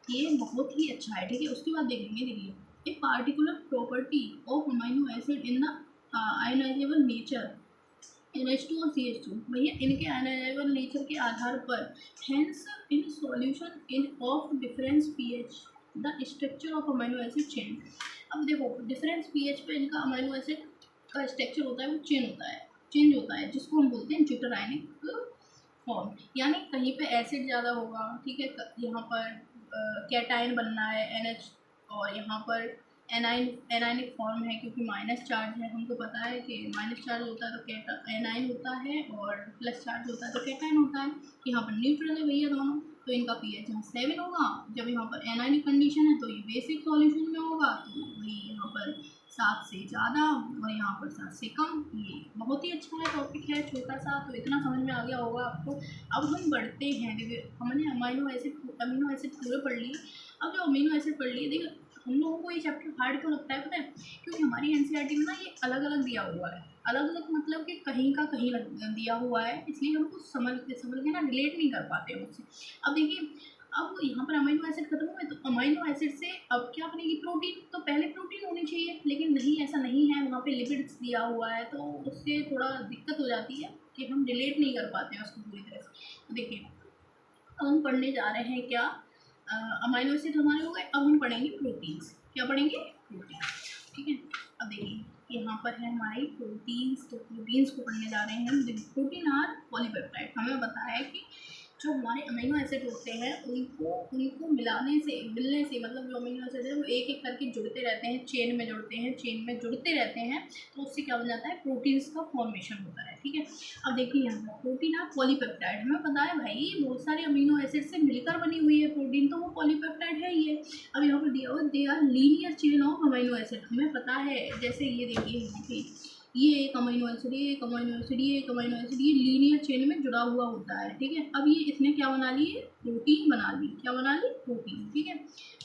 S1: ये बहुत ही अच्छा है, ठीक है। उसके बाद देखेंगे, देखिए a particular property of amino acid in the ionisable nature NH2 और CH2, भैया इनके आयनाइजेबल नेचर के आधार पर, hence in solution in of difference pH the structure of amino acid chain. अब देखो डिफरेंस pH पे इनका अमीनो एसिड का स्ट्रक्चर होता है, वो चेंज होता है, जिसको हम बोलते हैं ज्यूटराइनिक फॉर्म। यानी कहीं पे एसिड ज़्यादा होगा, ठीक है, यहाँ पर कैटाइन बनना है NH, और यहाँ पर एनाइनिक फॉर्म है क्योंकि माइनस चार्ज है। हमको पता है कि माइनस चार्ज होता है तो एनाइन होता है, और प्लस चार्ज होता है तो कैटाइन होता है। यहाँ पर न्यूट्रल है भैया दोनों, तो इनका पीएच यहाँ 7 होगा। जब यहाँ पर एनायनिक कंडीशन है तो ये बेसिक सॉल्यूशन में होगा, तो वही यहाँ पर 7 से ज़्यादा और यहाँ पर 7 से कम। ये बहुत ही अच्छा है, टॉपिक है छोटा सा, तो इतना समझ में आ गया होगा आपको। अब हम बढ़ते हैं, देखिए हमने अमीनो एसिड पूरे पढ़ लिए। अब जो अमीनो एसिड पढ़ लिए, देखिए हम लोगों को ये चैप्टर हार्ड क्यों लगता है पता है? क्योंकि हमारी एनसीईआरटी में ना ये अलग अलग दिया हुआ है। अलग अलग मतलब कि कहीं का कहीं दिया हुआ है, इसलिए हम कुछ समझ के ना रिलेट नहीं कर पाते हैं उससे। अब देखिए, अब यहाँ पर अमीनो एसिड खत्म हुए तो अमीनो एसिड से अब क्या बनेगी? प्रोटीन। तो पहले प्रोटीन होनी चाहिए, लेकिन नहीं, ऐसा नहीं है, वहाँ पे लिपिड्स दिया हुआ है, तो उससे थोड़ा दिक्कत हो जाती है कि हम रिलेट नहीं कर पाते हैं उसको पूरी तरह से। तो देखिए अब हम पढ़ने जा रहे हैं क्या? अमीनो एसिड हमारे हो गए, अब हम पढ़ेंगे प्रोटीन्स। क्या पढ़ेंगे? प्रोटीन। ठीक है, अब देखिए यहाँ पर है हमारी प्रोटीन्स, तो प्रोटीन्स को पढ़ने जा रहे हैं हम। Protein are polypeptide. हमें बताया है कि जो हमारे अमीनो एसिड होते हैं उनको मिलने से मतलब जो अमीनो एसिड है वो एक एक करके जुड़ते रहते हैं, चेन में जुड़ते रहते हैं, तो उससे क्या बन जाता है? प्रोटीन्स का फॉर्मेशन होता है। ठीक है, अब देखिए यहाँ पर प्रोटीन है पॉलीपेप्टाइड। हमें पता है भाई बहुत सारे अमीनो एसिड से मिलकर बनी हुई है प्रोटीन, तो वो पॉलीपेप्टाइड है ही है। अब यहाँ पर दिया हुआ they are linear chain of amino acid. हमें पता है, जैसे ये देखिए यहाँ पे ये एक अमीनो एसिड, ये एक अमीनो एसिड, ये एक अमीनो एसिड, ये लीनियर चेन में जुड़ा हुआ होता है। ठीक है, अब ये इसने क्या बना ली? प्रोटीन बना ली। क्या बना ली? प्रोटीन। ठीक है,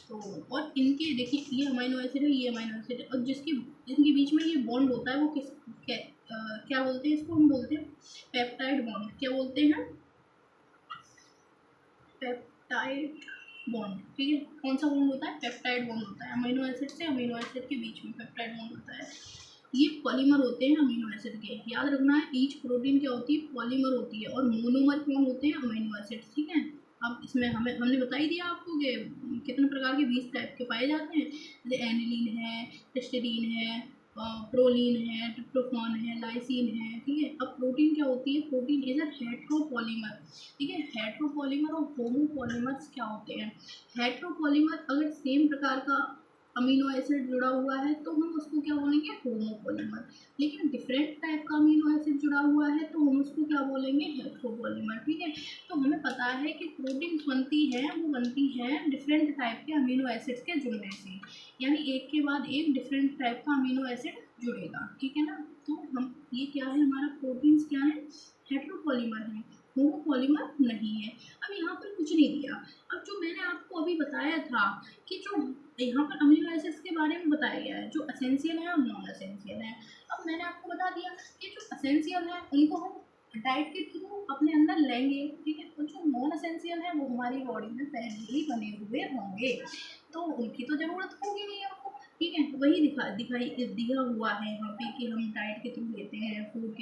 S1: तो और इनके देखिए ये अमीनो एसिड है, ये अमीनो एसिड है, और जिनके बीच में ये बॉन्ड होता है वो क्या बोलते हैं? इसको हम बोलते हैं पेप्टाइड बॉन्ड। क्या बोलते हैं? Peptide bond. ठीक है, कौन सा बॉन्ड होता है? पेप्टाइड बॉन्ड होता है। अमीनो एसिड से अमीनो एसिड के बीच में पेप्टाइड बॉन्ड होता है। ये पॉलीमर होते हैं अमीनो एसिड के। याद रखना है, ईच प्रोटीन क्या होती है? पॉलीमर होती है। और मोनोमर कौन होते हैं? Amino acid. ठीक है, अब इसमें हमने बता ही दिया आपको कि कितने प्रकार के 20 टाइप के पाए जाते हैं, जैसे एनिलीन है, हिस्टीडीन है, प्रोलीन है, ट्रिप्टोफान है, लाइसिन है। ठीक है, अब प्रोटीन क्या होती है? Protein is a heteropolymer. ठीक है, हेट्रोपॉलीमर और होमोपॉलीमर्स क्या होते हैं? हेट्रोपॉलीमर अगर सेम प्रकार का अमीनो एसिड जुड़ा हुआ है तो हम उसको क्या बोलेंगे? होमोपॉलीमर। लेकिन डिफरेंट टाइप का अमीनो एसिड जुड़ा हुआ है तो हम उसको क्या बोलेंगे? हेट्रोपॉलीमर। ठीक है, तो हमें पता है कि प्रोटीन बनती है डिफरेंट टाइप के अमीनो एसिड्स के जुड़ने से, यानी एक के बाद एक डिफरेंट टाइप का अमीनो एसिड जुड़ेगा। ठीक है ना, तो हम ये क्या है? हमारा प्रोटीन्स क्या है? हेट्रोपॉलीमर है, होमोपॉलीमर नहीं है। अब यहाँ पर कुछ नहीं दिया। अब जो मैंने आपको अभी बताया था कि जो यहाँ पर अमीनो एसिड्स के बारे में बताया गया है, जो एसेंशियल है और नॉन एसेंशियल है। अब मैंने आपको बता दिया कि जो एसेंशियल है उनको हम डाइट के थ्रू अपने अंदर लेंगे। ठीक है, और जो नॉन एसेंशियल है वो हमारी बॉडी में पहले ही बने हुए होंगे, तो उनकी तो ज़रूरत होगी नहीं हमको। ठीक है, वही दिया हुआ है यहाँ पे कि हम डाइट के थ्रू लेते हैं, फूड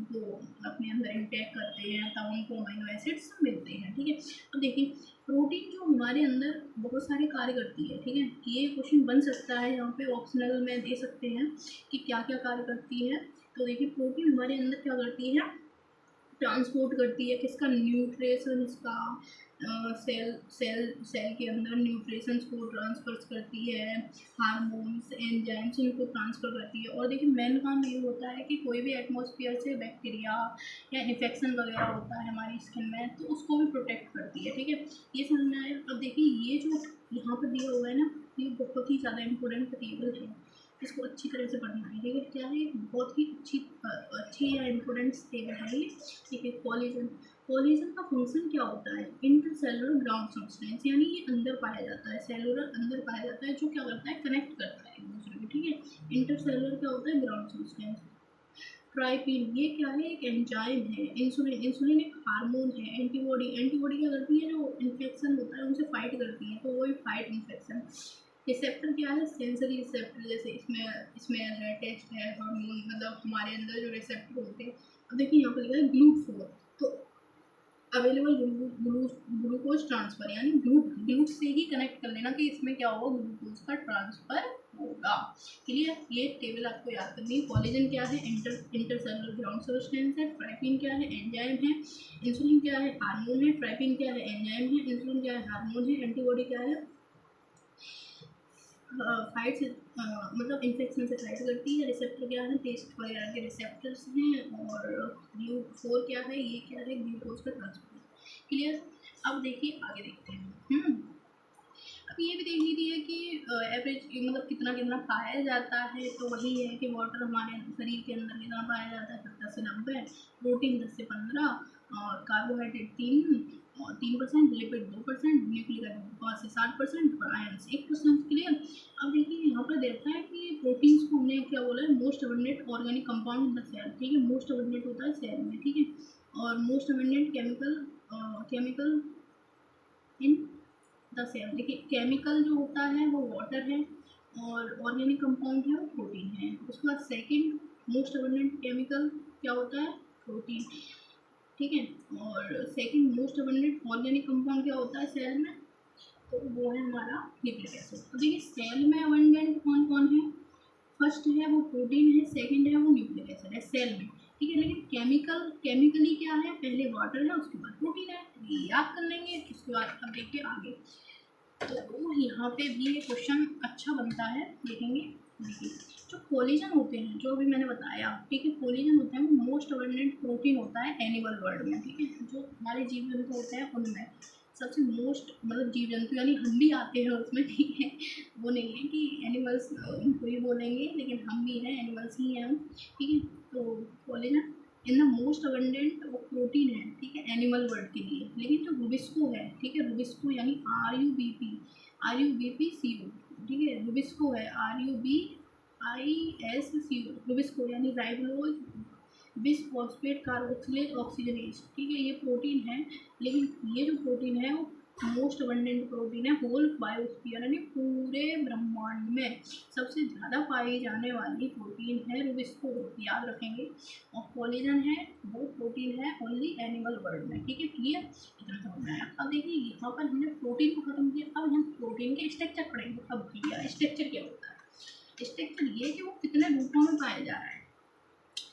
S1: को अपने अंदर इंटेक करते हैं, तब उनको अमीनो एसिड्स मिलते हैं। ठीक है, तो देखिए प्रोटीन जो हमारे अंदर बहुत सारे कार्य करती है। ठीक है, ये क्वेश्चन बन सकता है, यहाँ पे ऑप्शनल में दे सकते हैं कि क्या क्या कार्य करती है। तो देखिए प्रोटीन हमारे अंदर क्या करती है? ट्रांसपोर्ट करती है किसका? न्यूट्रिशंस का। सेल के अंदर न्यूट्रिशंस को ट्रांसफर करती है, हार्मोन्स, एंजाइम्स इनको ट्रांसफ़र करती है। और देखिए मेन काम ये होता है कि कोई भी एटमॉस्फेयर से बैक्टीरिया या इन्फेक्शन वगैरह होता है हमारी स्किन में, तो उसको भी प्रोटेक्ट करती है। ठीक है, ये समझ में आया। अब देखिए ये जो यहाँ पर दिया हुआ है ना, ये बहुत ही ज़्यादा इम्पोर्टेंट टेबल है, इसको अच्छी तरह से पढ़ना है। ठीक है, क्या है? बहुत ही अच्छी या इम्पोर्टेंट टेबल है ये। ठीक है, कोलिजन का फंक्शन क्या होता है? इंटरसेलुलर ग्राउंड सब्सटेंस, यानी ये अंदर पाया जाता है, सेलुलर अंदर पाया जाता है, जो क्या करता है? कनेक्ट करता है एक दूसरे को। ठीक है, इंटरसेलुलर क्या होता है? Ground substance. ट्राइपिन ये क्या है? एक एंजाइम है। इंसुलिन एक हार्मोन है। एंटीबॉडी क्या करती है? जो इन्फेक्शन होता है उनसे फाइट करती है, तो वो फाइट इन्फेक्शन। रिसेप्टर क्या है? सेंसरी रिसेप्टर, जैसे इसमें है टेस्ट है, हार्मोन, मतलब हमारे अंदर जो रिसेप्टर होते हैं। अब देखिए यहाँ पर लिखा है GLUT4, तो अवेलेबल ग्लूकोज ट्रांसफर, यानी ग्लूट से ही कनेक्ट कर लेना कि इसमें क्या होगा? ग्लूकोज का ट्रांसफर होगा। क्लियर? ये टेबल आपको याद करनी है। कोलेजन क्या है? इंटरसेलुलर ग्राउंड सब्सटेंस है। ट्राइपिन क्या है? एंजाइम है। इंसुलिन क्या है? हार्मोन है। ट्राइपिन क्या है? एंजाइम है। इंसुलिन क्या है? हार्मोन है। एंटीबॉडी क्या है? फाइट से मतलब इन्फेक्शन से फाइट करती है। रिसेप्टर क्या है? टेस्ट वगैरह के रिसेप्टर्स हैं। और GLUT4 क्या है? ये क्या है? ग्लूकोज का ट्रांसफर। क्लियर? अब देखिए आगे देखते हैं। अब ये भी देख लीजिए कि एवरेज मतलब कितना कितना पाया जाता है, तो वही है कि वाटर हमारे शरीर के अंदर कितना पाया जाता है, 70 से 90, प्रोटीन 10 से 15, और कार्बोहाइड्रेट 3%, लिपिड 2%, न्यूक्लिक एसिड 5 से 7% और आयन 1%। क्लियर। अब देखिए यहाँ पर देखा है कि प्रोटीन्स को हमने क्या बोला है, most abundant organic compound in the cell. ठीक है, मोस्ट अबंडेंट होता है सेल में। ठीक है, और most abundant chemical in the cell. देखिए केमिकल जो होता है वो वाटर है, और ऑर्गेनिक कंपाउंड है वो प्रोटीन है। उसके बाद सेकंड मोस्ट अबंडेंट केमिकल क्या होता है, प्रोटीन। ठीक है, और second most abundant organic compound क्या होता है सेल में, तो वो है हमारा न्यूक्लिक एसिड। तो देखिए सेल में अबंडेंट कौन कौन है, फर्स्ट है वो प्रोटीन है, सेकंड है वो न्यूक्लिक एसिड है सेल में। ठीक है, लेकिन केमिकली क्या है, पहले वाटर है उसके बाद प्रोटीन है, ये याद कर लेंगे। इसके बाद अब देखिए आगे, तो यहाँ पे भी ये क्वेश्चन अच्छा बनता है, देखेंगे। देखिए जो कोलिजन होते हैं, जो भी मैंने बताया, ठीक है, कोलिजन होते हैं वो मोस्ट अबंडेंट प्रोटीन होता है एनिमल वर्ल्ड में। ठीक है, जो हमारे जीव जंतु होते हैं उनमें सबसे मोस्ट मतलब जीव जंतु यानी हम भी आते हैं उसमें। ठीक है, वो नहीं है कि एनिमल्स उनको ही बोलेंगे, लेकिन हम भी हैं, एनिमल्स ही हैं हम। ठीक है, तो collision in the most abundant वो प्रोटीन है। ठीक है, एनिमल वर्ल्ड के लिए। लेकिन जो रुबिस्को है, ठीक है, रुबिस्को यानी RUBPCO। ठीक है, रुबिस्को है RUBISCO, रुबिस्को यानी राइबोलोज बिसफॉस्फेट कार्बोक्सिलेज ऑक्सीजनेज। ठीक है, ये प्रोटीन है, लेकिन ये जो प्रोटीन है वो मोस्ट अबंडेंट प्रोटीन है होल बायोस्फीयर यानी पूरे ब्रह्मांड में सबसे ज़्यादा पाई जाने वाली प्रोटीन है रुबिस्को, याद रखेंगे। और कोलेजन है वो प्रोटीन है ओनली एनिमल वर्ल्ड में। ठीक है, क्लियर, इतना समझ में आया। अब देखिए यहाँ पर हमने प्रोटीन को खत्म किया, अब हम प्रोटीन के स्ट्रक्चर पढ़ेंगे। अब भैया स्ट्रक्चर क्या होता है, स्ट्रक्चर ये कि वो कितने रूपों में पाया जा रहा है।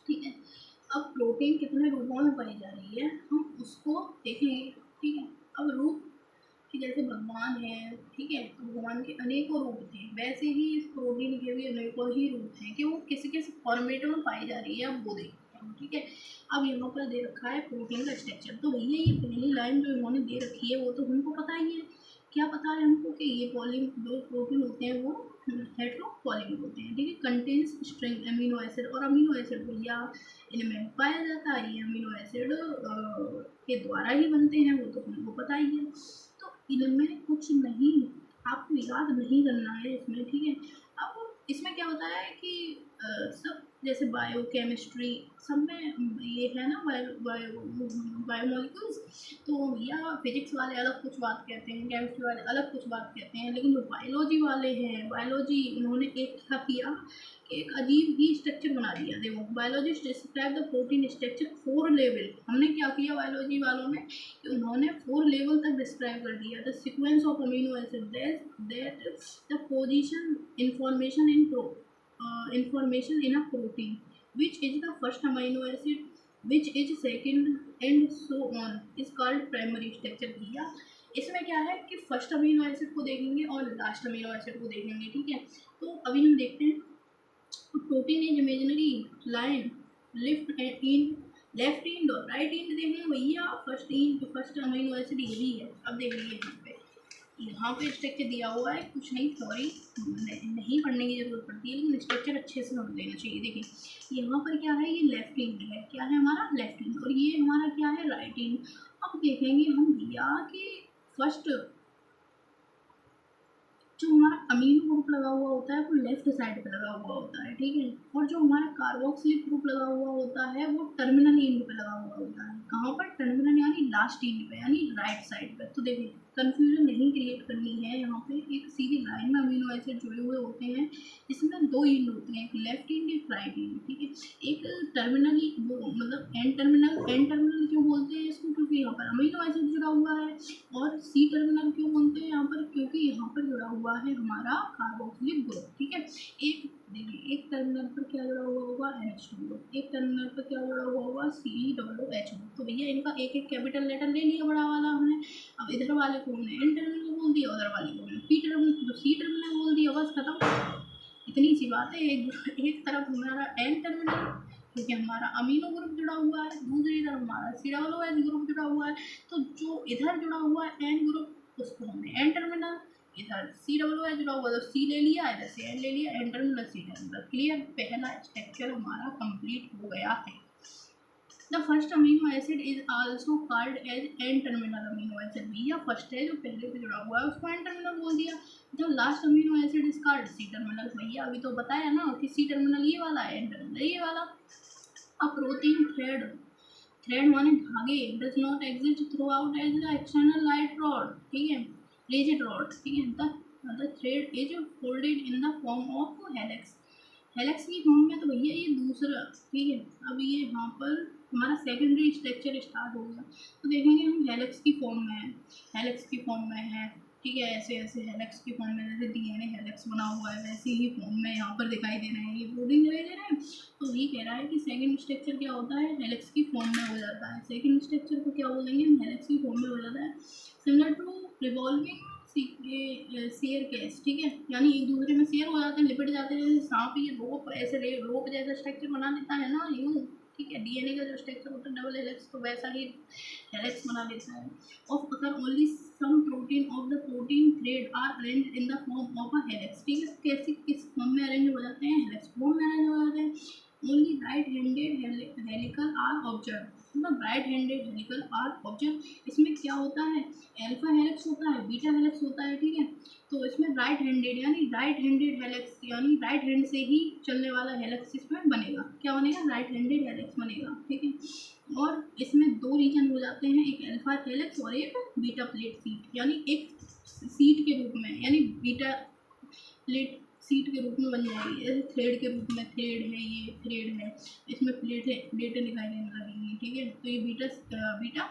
S1: ठीक है, अब प्रोटीन कितने रूपों में पाई जा रही है हम उसको देखेंगे। ठीक है, अब रूप कि जैसे भगवान है, ठीक है, तो भगवान के अनेकों रूप थे, वैसे ही इस प्रोटीन के भी अनेकों ही रूप हैं कि वो किस किस फॉर्मेट में पाई जा रही है, अब वो देखते हैं। ठीक है, अब यहाँ पर दे रखा है प्रोटीन का स्ट्रक्चर। तो भैया ये पहली लाइन जो इन्होंने दे रखी है वो तो हमको पता ही है। क्या पता है हमको कि ये पॉली जो प्रोटीन होते हैं वो हेट्रोपॉलीमर होते हैं। ठीक है, कंटेन्स स्ट्रिंग अमीनो एसिड, और अमीनो एसिड भैया इनमें पाया जाता है, ये अमीनो एसिड के द्वारा ही बनते हैं, वो तो हमको पता ही है। तो इनमें कुछ नहीं आपको याद नहीं करना है इसमें। ठीक है, अब इसमें क्या होता है कि सब जैसे बायो केमिस्ट्री सब में ये है ना, बायोमोलिक्यूल्स, तो या फिजिक्स वाले अलग कुछ बात कहते हैं, केमिस्ट्री वाले अलग कुछ बात कहते हैं, लेकिन जो बायोलॉजी वाले हैं, बायोलॉजी उन्होंने एक क्या किया कि एक अजीब ही स्ट्रक्चर बना दिया। देखो, biologist describe the protein structure 4 level. हमने क्या किया बायोलॉजी वालों ने कि उन्होंने 4 लेवल तक डिस्क्राइब कर दिया। The sequence of amino acid, that the position information in a protein, which is the first amino acid, which is second, and so on, is called primary structure। भैया इसमें क्या है कि फर्स्ट अमीनो एसिड को देखेंगे और last amino acid को देखेंगे। ठीक है, तो अभी हम देखते हैं protein is imaginary line left end और राइट इंड देखेंगे भैया। फर्स्ट अमीनो एसिड यही है। अब देख लीजिए यहाँ पे स्ट्रक्चर दिया हुआ है, कुछ नहीं, सॉरी नहीं पढ़ने की जरूरत पड़ती है, लेकिन स्ट्रक्चर अच्छे से समझ लेना चाहिए। देखिए यहाँ पर क्या है, ये लेफ्ट इंड है, क्या है हमारा लेफ्ट इंड, और ये हमारा क्या है राइट इंड। अब देखेंगे हम भैया कि फर्स्ट जो हमारा अमीनो ग्रुप लगा हुआ होता है वो लेफ्ट साइड पे लगा हुआ होता है। ठीक है, और जो हमारा कार्बोक्सिलिक ग्रुप लगा हुआ होता है वो टर्मिनल एंड पे लगा हुआ होता है। कहाँ पर, टर्मिनल यानी लास्ट एंड पे, यानी राइट साइड पे। तो देखिए कंफ्यूजन नहीं क्रिएट करनी है, यहाँ पे एक सीधी लाइन में अमीनो एसिड जुड़े हुए होते हैं, इसमें 2 एंड होते हैं, एक लेफ्ट एंड एक राइट एंड। ठीक है, एक टर्मिनली मतलब एंड टर्मिनल क्यों बोलते हैं इसको, क्योंकि यहाँ पर अमीनो एसिड जुड़ा हुआ है। और सी टर्मिनल क्यों बोलते हैं यहाँ पर, क्योंकि यहाँ पर जुड़ा हुआ है हमारा कार्बोक्सिलिक ग्रुप। ठीक है, एक देखिए एक टर्मिनल पर क्या जुड़ा हुआ होगा, NH2 ग्रुप, एक टर्मिनल पर क्या जुड़ा हुआ होगा, COOH ग्रुप। तो भैया इनका एक एक कैपिटल लेटर ले लिया बड़ा वाला हमने। अब इधर वाले को हमने N टर्मिनल बोल दिया, उधर वाले को हमने C टर्मिनल बोल दिया, बस खत्म। इतनी सी बात है। एक तरफ हमारा N टर्मिनल, क्योंकि हमारा अमीनो ग्रुप जुड़ा हुआ है, दूसरी तरफ हमारा COOH ग्रुप जुड़ा हुआ है। तो जो इधर जुड़ा हुआ है N ग्रुप, उसको हमने N टर्मिनल, इधर COOH जुड़ा हुआ है तो C ले लिया, इधर से N ले लिया, N terminal C terminal. Clear, पहला स्ट्रक्चर हमारा कंप्लीट हो गया है। The first amino acid is also called as N terminal amino acid. भैया फर्स्ट है जो पहले से जुड़ा हुआ है उसको एन टर्मिनल बोल दिया। The last amino acid is called C terminal. भैया अभी तो बताया ना कि सी टर्मिनल ये वाला है, एन टर्मिनल ये वाला। अ प्रोटीन थ्रेड, थ्रेड माने धागे, does not exist throughout as the external light rod, ठीक है, रिजिड रॉड, ठीक है। The thread is folded in the form of helix, helix की फॉर्म में। तो भैया ये दूसरा, ठीक है। अब ये यहाँ पर हमारा सेकेंडरी स्ट्रक्चर स्टार्ट हो गया, तो देखेंगे हम हेलिक्स की फॉर्म में है, हेलिक्स की फॉर्म में है, ठीक है। ऐसे ऐसे हेलिक्स की फॉर्म में, जैसे DNA हेलिक्स बना हुआ है वैसे ही फॉर्म में यहाँ पर दिखाई दे रहे हैं, ये प्रोटीन दिखाई दे रहे हैं। तो ये कह रहा है कि सेकेंड स्ट्रक्चर क्या होता है, हेलिक्स की फॉर्म में हो जाता है। सेकेंड स्ट्रक्चर को क्या बोलेंगे हम, हेलिक्स की फॉर्म में हो जाता है। Similar to revolving staircase, ठीक है, यानी एक दूसरे में शेयर हो जाते हैं, लिपट जाते हैं, जैसे सांप ये रोप, ऐसे रोप जैसा स्ट्रक्चर बना देता है ना यूँ, ठीक है। DNA का जो स्ट्रक्चर होता है डबल हेलिक्स, तो वैसा ही हेलिक्स बना देता है। ऑफ अगर only some protein of the protein thread are arrange in the form of a helix, ठीक है। कैसे किस फॉर्म में अरेंज हो जाते हैं, हेलिक्स फॉर्म में अरेंज हो जाते हैं। Only right handed helical are observe, मतलब right handed helical are observe. इसमें क्या होता है, अल्फा हेलिक्स होता है, बीटा हेलिक्स होता है, ठीक है। तो इसमें राइट हैंडेड यानी राइट हैंडेड हेलिक्स, यानी राइट हैंड से ही चलने वाला हेलिक्स इसमें बनेगा। क्या बनेगा, राइट हैंडेड हेलिक्स बनेगा, ठीक है। और इसमें दो रीजन हो जाते हैं, एक अल्फा हेलिक्स और एक बीटा प्लेट सीट, यानी एक सीट के रूप में, यानी बीटा प्लेट सीट के रूप में बन जाएगी। जैसे थ्रेड के रूप में, थ्रेड है, ये थ्रेड है, इसमें प्लेट है, प्लेटें दिखाई देने लगेंगी, ठीक है। तो ये बीटा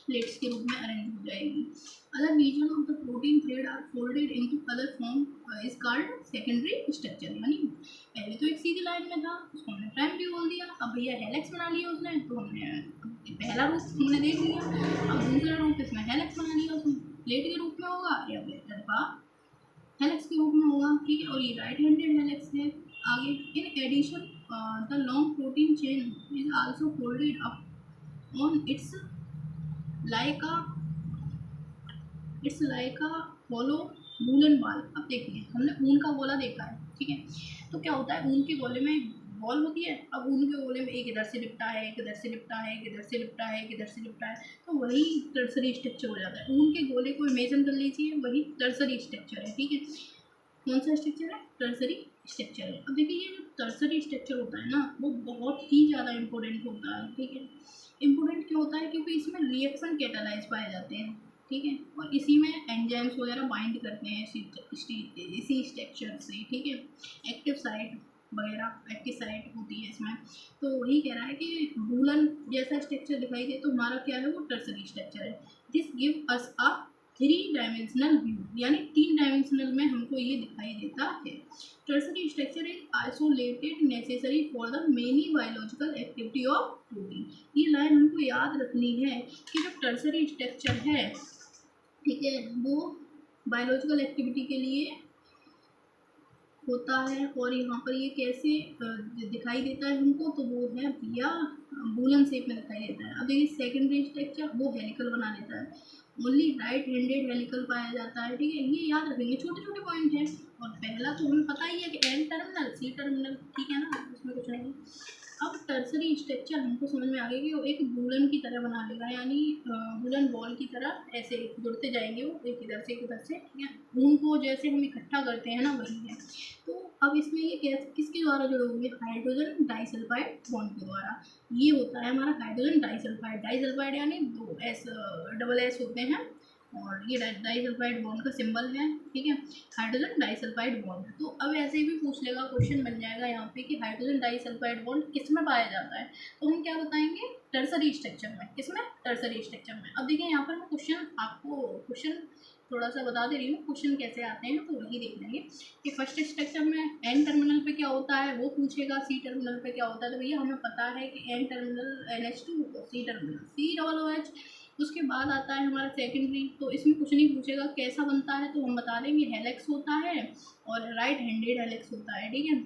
S1: प्लेट्स के रूप में अरेंज हो जाएगी। Other region of the protein thread are folded into other form is called secondary structure. यानी पहले तो एक सीधी लाइन में था, उसको हमने प्राइमरी बोल दिया। अब भैया हेलिक्स बना लिया उसने, तो हमने पहला रूप हमने देख लिया। अब दूसरा रूप इसमें हेलिक्स बना लिया, उसमें प्लेट के रूप में होगा या अल्फा हेलिक्स के रूप में होगा, ठीक है। और ये राइट हैंडेड हेलिक्स है। आगे in addition the long protein chain is also folded up on its like a hollow woollen ball. अब देखिए हमने ऊन का गोला देखा है, ठीक है। तो क्या होता है, ऊन के गोले में बॉल होती है। अब ऊन के गोले में एक इधर से लिपटा है, एक इधर से लिपटा है, एक इधर से लिपटा है, एक इधर से लिपटा है, तो वही टर्सरी स्ट्रक्चर हो जाता है। ऊन के गोले को इमेजिन कर लीजिए, वही टर्सरी स्ट्रक्चर है, ठीक है। कौन सा स्ट्रक्चर है, टर्सरी स्ट्रक्चर है। अब देखिए ये जो टर्सरी स्ट्रक्चर होता है ना, वो बहुत ही ज़्यादा इंपॉर्टेंट होता है, ठीक है। इंपॉर्टेंट क्यों होता है, क्योंकि इसमें रिएक्शन कैटालाइज पाए जाते हैं, ठीक है। और इसी में एंजाइम्स वगैरह बाइंड करते हैं इसी स्ट्रक्चर से, ठीक है। एक्टिव साइट वगैरह, एक्टिव साइट होती है इसमें। तो वही कह रहा है कि वूलन जैसा स्ट्रक्चर दिखाई दे तो हमारा क्या है, वो टर्सरी स्ट्रक्चर है। This give us a 3 dimensional view, यानी 3 डायमेंशनल में हमको ये दिखाई देता है। Tertiary structure is isolated necessary for the many biological activity of protein. ये लाइन हमको याद रखनी है कि जो टर्सरी स्ट्रक्चर है, ठीक है, वो बायोलॉजिकल एक्टिविटी के लिए होता है। और यहाँ पर ये कैसे दिखाई देता है हमको, तो वो है भैया बूलन शेप में दिखाई देता है। अब देखिए सेकेंडरी स्ट्रक्चर वो हेलिकल बना देता है, ओनली राइट हैंडेड हेलिकल पाया जाता है, ठीक है। ये याद रखेंगे, छोटे छोटे पॉइंट हैं। और पहला तो हमें पता ही है कि एन टर्मिनल, सी टर्मिनल, ठीक है ना, उसमें कुछ नहीं। अब टर्सरी स्ट्रक्चर हमको समझ में आ गया कि वो एक वूलन की तरह बना लेगा, यानी वूलन बॉल की तरह ऐसे जुड़ते जाएंगे वो, एक इधर से एक इधर से, ठीक है। ऊन को जैसे हम इकट्ठा करते हैं ना, वही है। तो अब इसमें ये किसके द्वारा जुड़े होंगे, हाइड्रोजन डाइसल्फाइड बॉन्ड के द्वारा। ये होता है हमारा हाइड्रोजन डाइसल्फाइड, डाइसल्फाइड यानी 2 एस, डबल एस होते हैं, और ये डाइसल्फाइड बॉन्ड का सिंबल है, ठीक है, हाइड्रोजन डाइसल्फाइड बॉन्ड। तो अब ऐसे भी पूछ लेगा, क्वेश्चन बन जाएगा यहाँ पे कि हाइड्रोजन डाइसल्फाइड बॉन्ड किस में पाया जाता है, तो हम क्या बताएंगे, टर्सरी स्ट्रक्चर में। किसमें, टर्सरी स्ट्रक्चर में। अब देखिए यहाँ पर मैं क्वेश्चन थोड़ा सा बता दे रही हूँ, क्वेश्चन कैसे आते हैं, तो वही देख लेंगे कि फर्स्ट स्ट्रक्चर में एन टर्मिनल पे क्या होता है, वो पूछेगा। सी टर्मिनल पे क्या होता है, तो भैया हमें पता है कि N terminal NH2, C terminal COOH। उसके बाद आता है हमारा सेकेंडरी, तो इसमें कुछ नहीं पूछेगा कैसा बनता है, तो हम बता देंगे हेलिक्स होता है और राइट हैंडेड हेलिक्स होता है, ठीक है।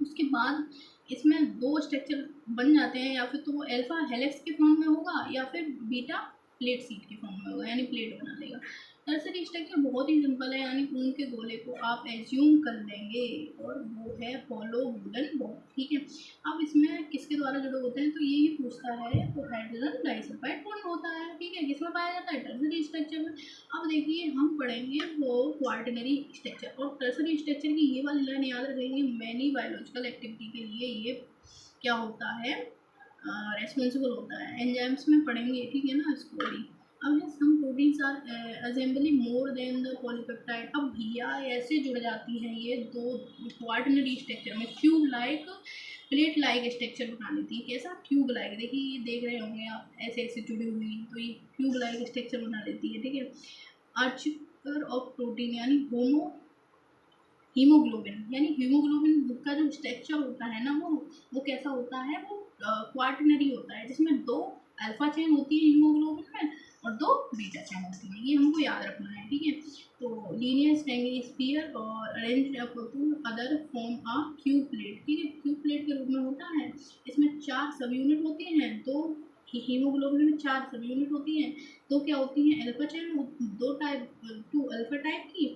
S1: उसके बाद इसमें दो स्ट्रक्चर बन जाते हैं, या फिर तो वो अल्फा हेलिक्स के फॉर्म में होगा या फिर बीटा प्लेट सीट के फॉर्म में होगा, यानी प्लेट बना लेगा। टर्सरी स्ट्रक्चर बहुत ही सिंपल है, यानी ऊन के गोले को आप एज्यूम कर लेंगे और वो है हॉलो वुडन बॉल, ठीक है। अब इसमें किसके द्वारा जुड़े होते हैं, तो यही पूछता है, तो हाइड्रोजन डाइसल्फाइड बॉन्ड होता है, ठीक है। किसमें पाया जाता है, टर्सरी स्ट्रक्चर में। अब देखिए हम पढ़ेंगे वो क्वार्टनरी स्ट्रक्चर, और टर्सरी स्ट्रक्चर की ये वाली लाइन याद रखेंगे, मैनी बायोलॉजिकल एक्टिविटी के लिए ये क्या होता है, रेस्पॉन्सिबल होता है। एंजाइम्स में पढ़ेंगे, ठीक है ना, इसको भी। अब है some proteins are assembly more than the polypeptide. अब भैया ऐसे जुड़ जाती हैं ये दो क्वार्टनरी स्ट्रक्चर में, cube like plate like structure बना लेती है। कैसा, क्यूब लाइक, देखिए ये देख रहे होंगे आप, ऐसे ऐसे जुड़ी हुई, तो ये क्यूब लाइक स्ट्रक्चर बना लेती है, ठीक है। आर्चर ऑफ प्रोटीन यानी हीमोग्लोबिन, यानी हीमोग्लोबिन का जो स्ट्रक्चर होता है ना, वो कैसा होता है, वो क्वार्टनरी होता है, जिसमें दो अल्फा चेन होती है हीमोग्लोबिन में और दो बीटा चेन होती है, ये हमको याद रखना है, ठीक है। तो लीनियर स्ट्रैंगल स्पीयर और arranged to other form a cube plate, ठीक है, क्यूब प्लेट के रूप में होता है। इसमें 4 सब यूनिट होती हैं, दो हीमोग्लोबिन में 4 सब यूनिट होती हैं, दो क्या होती हैं, अल्फा चेन, दो टाइप, 2 अल्फा टाइप की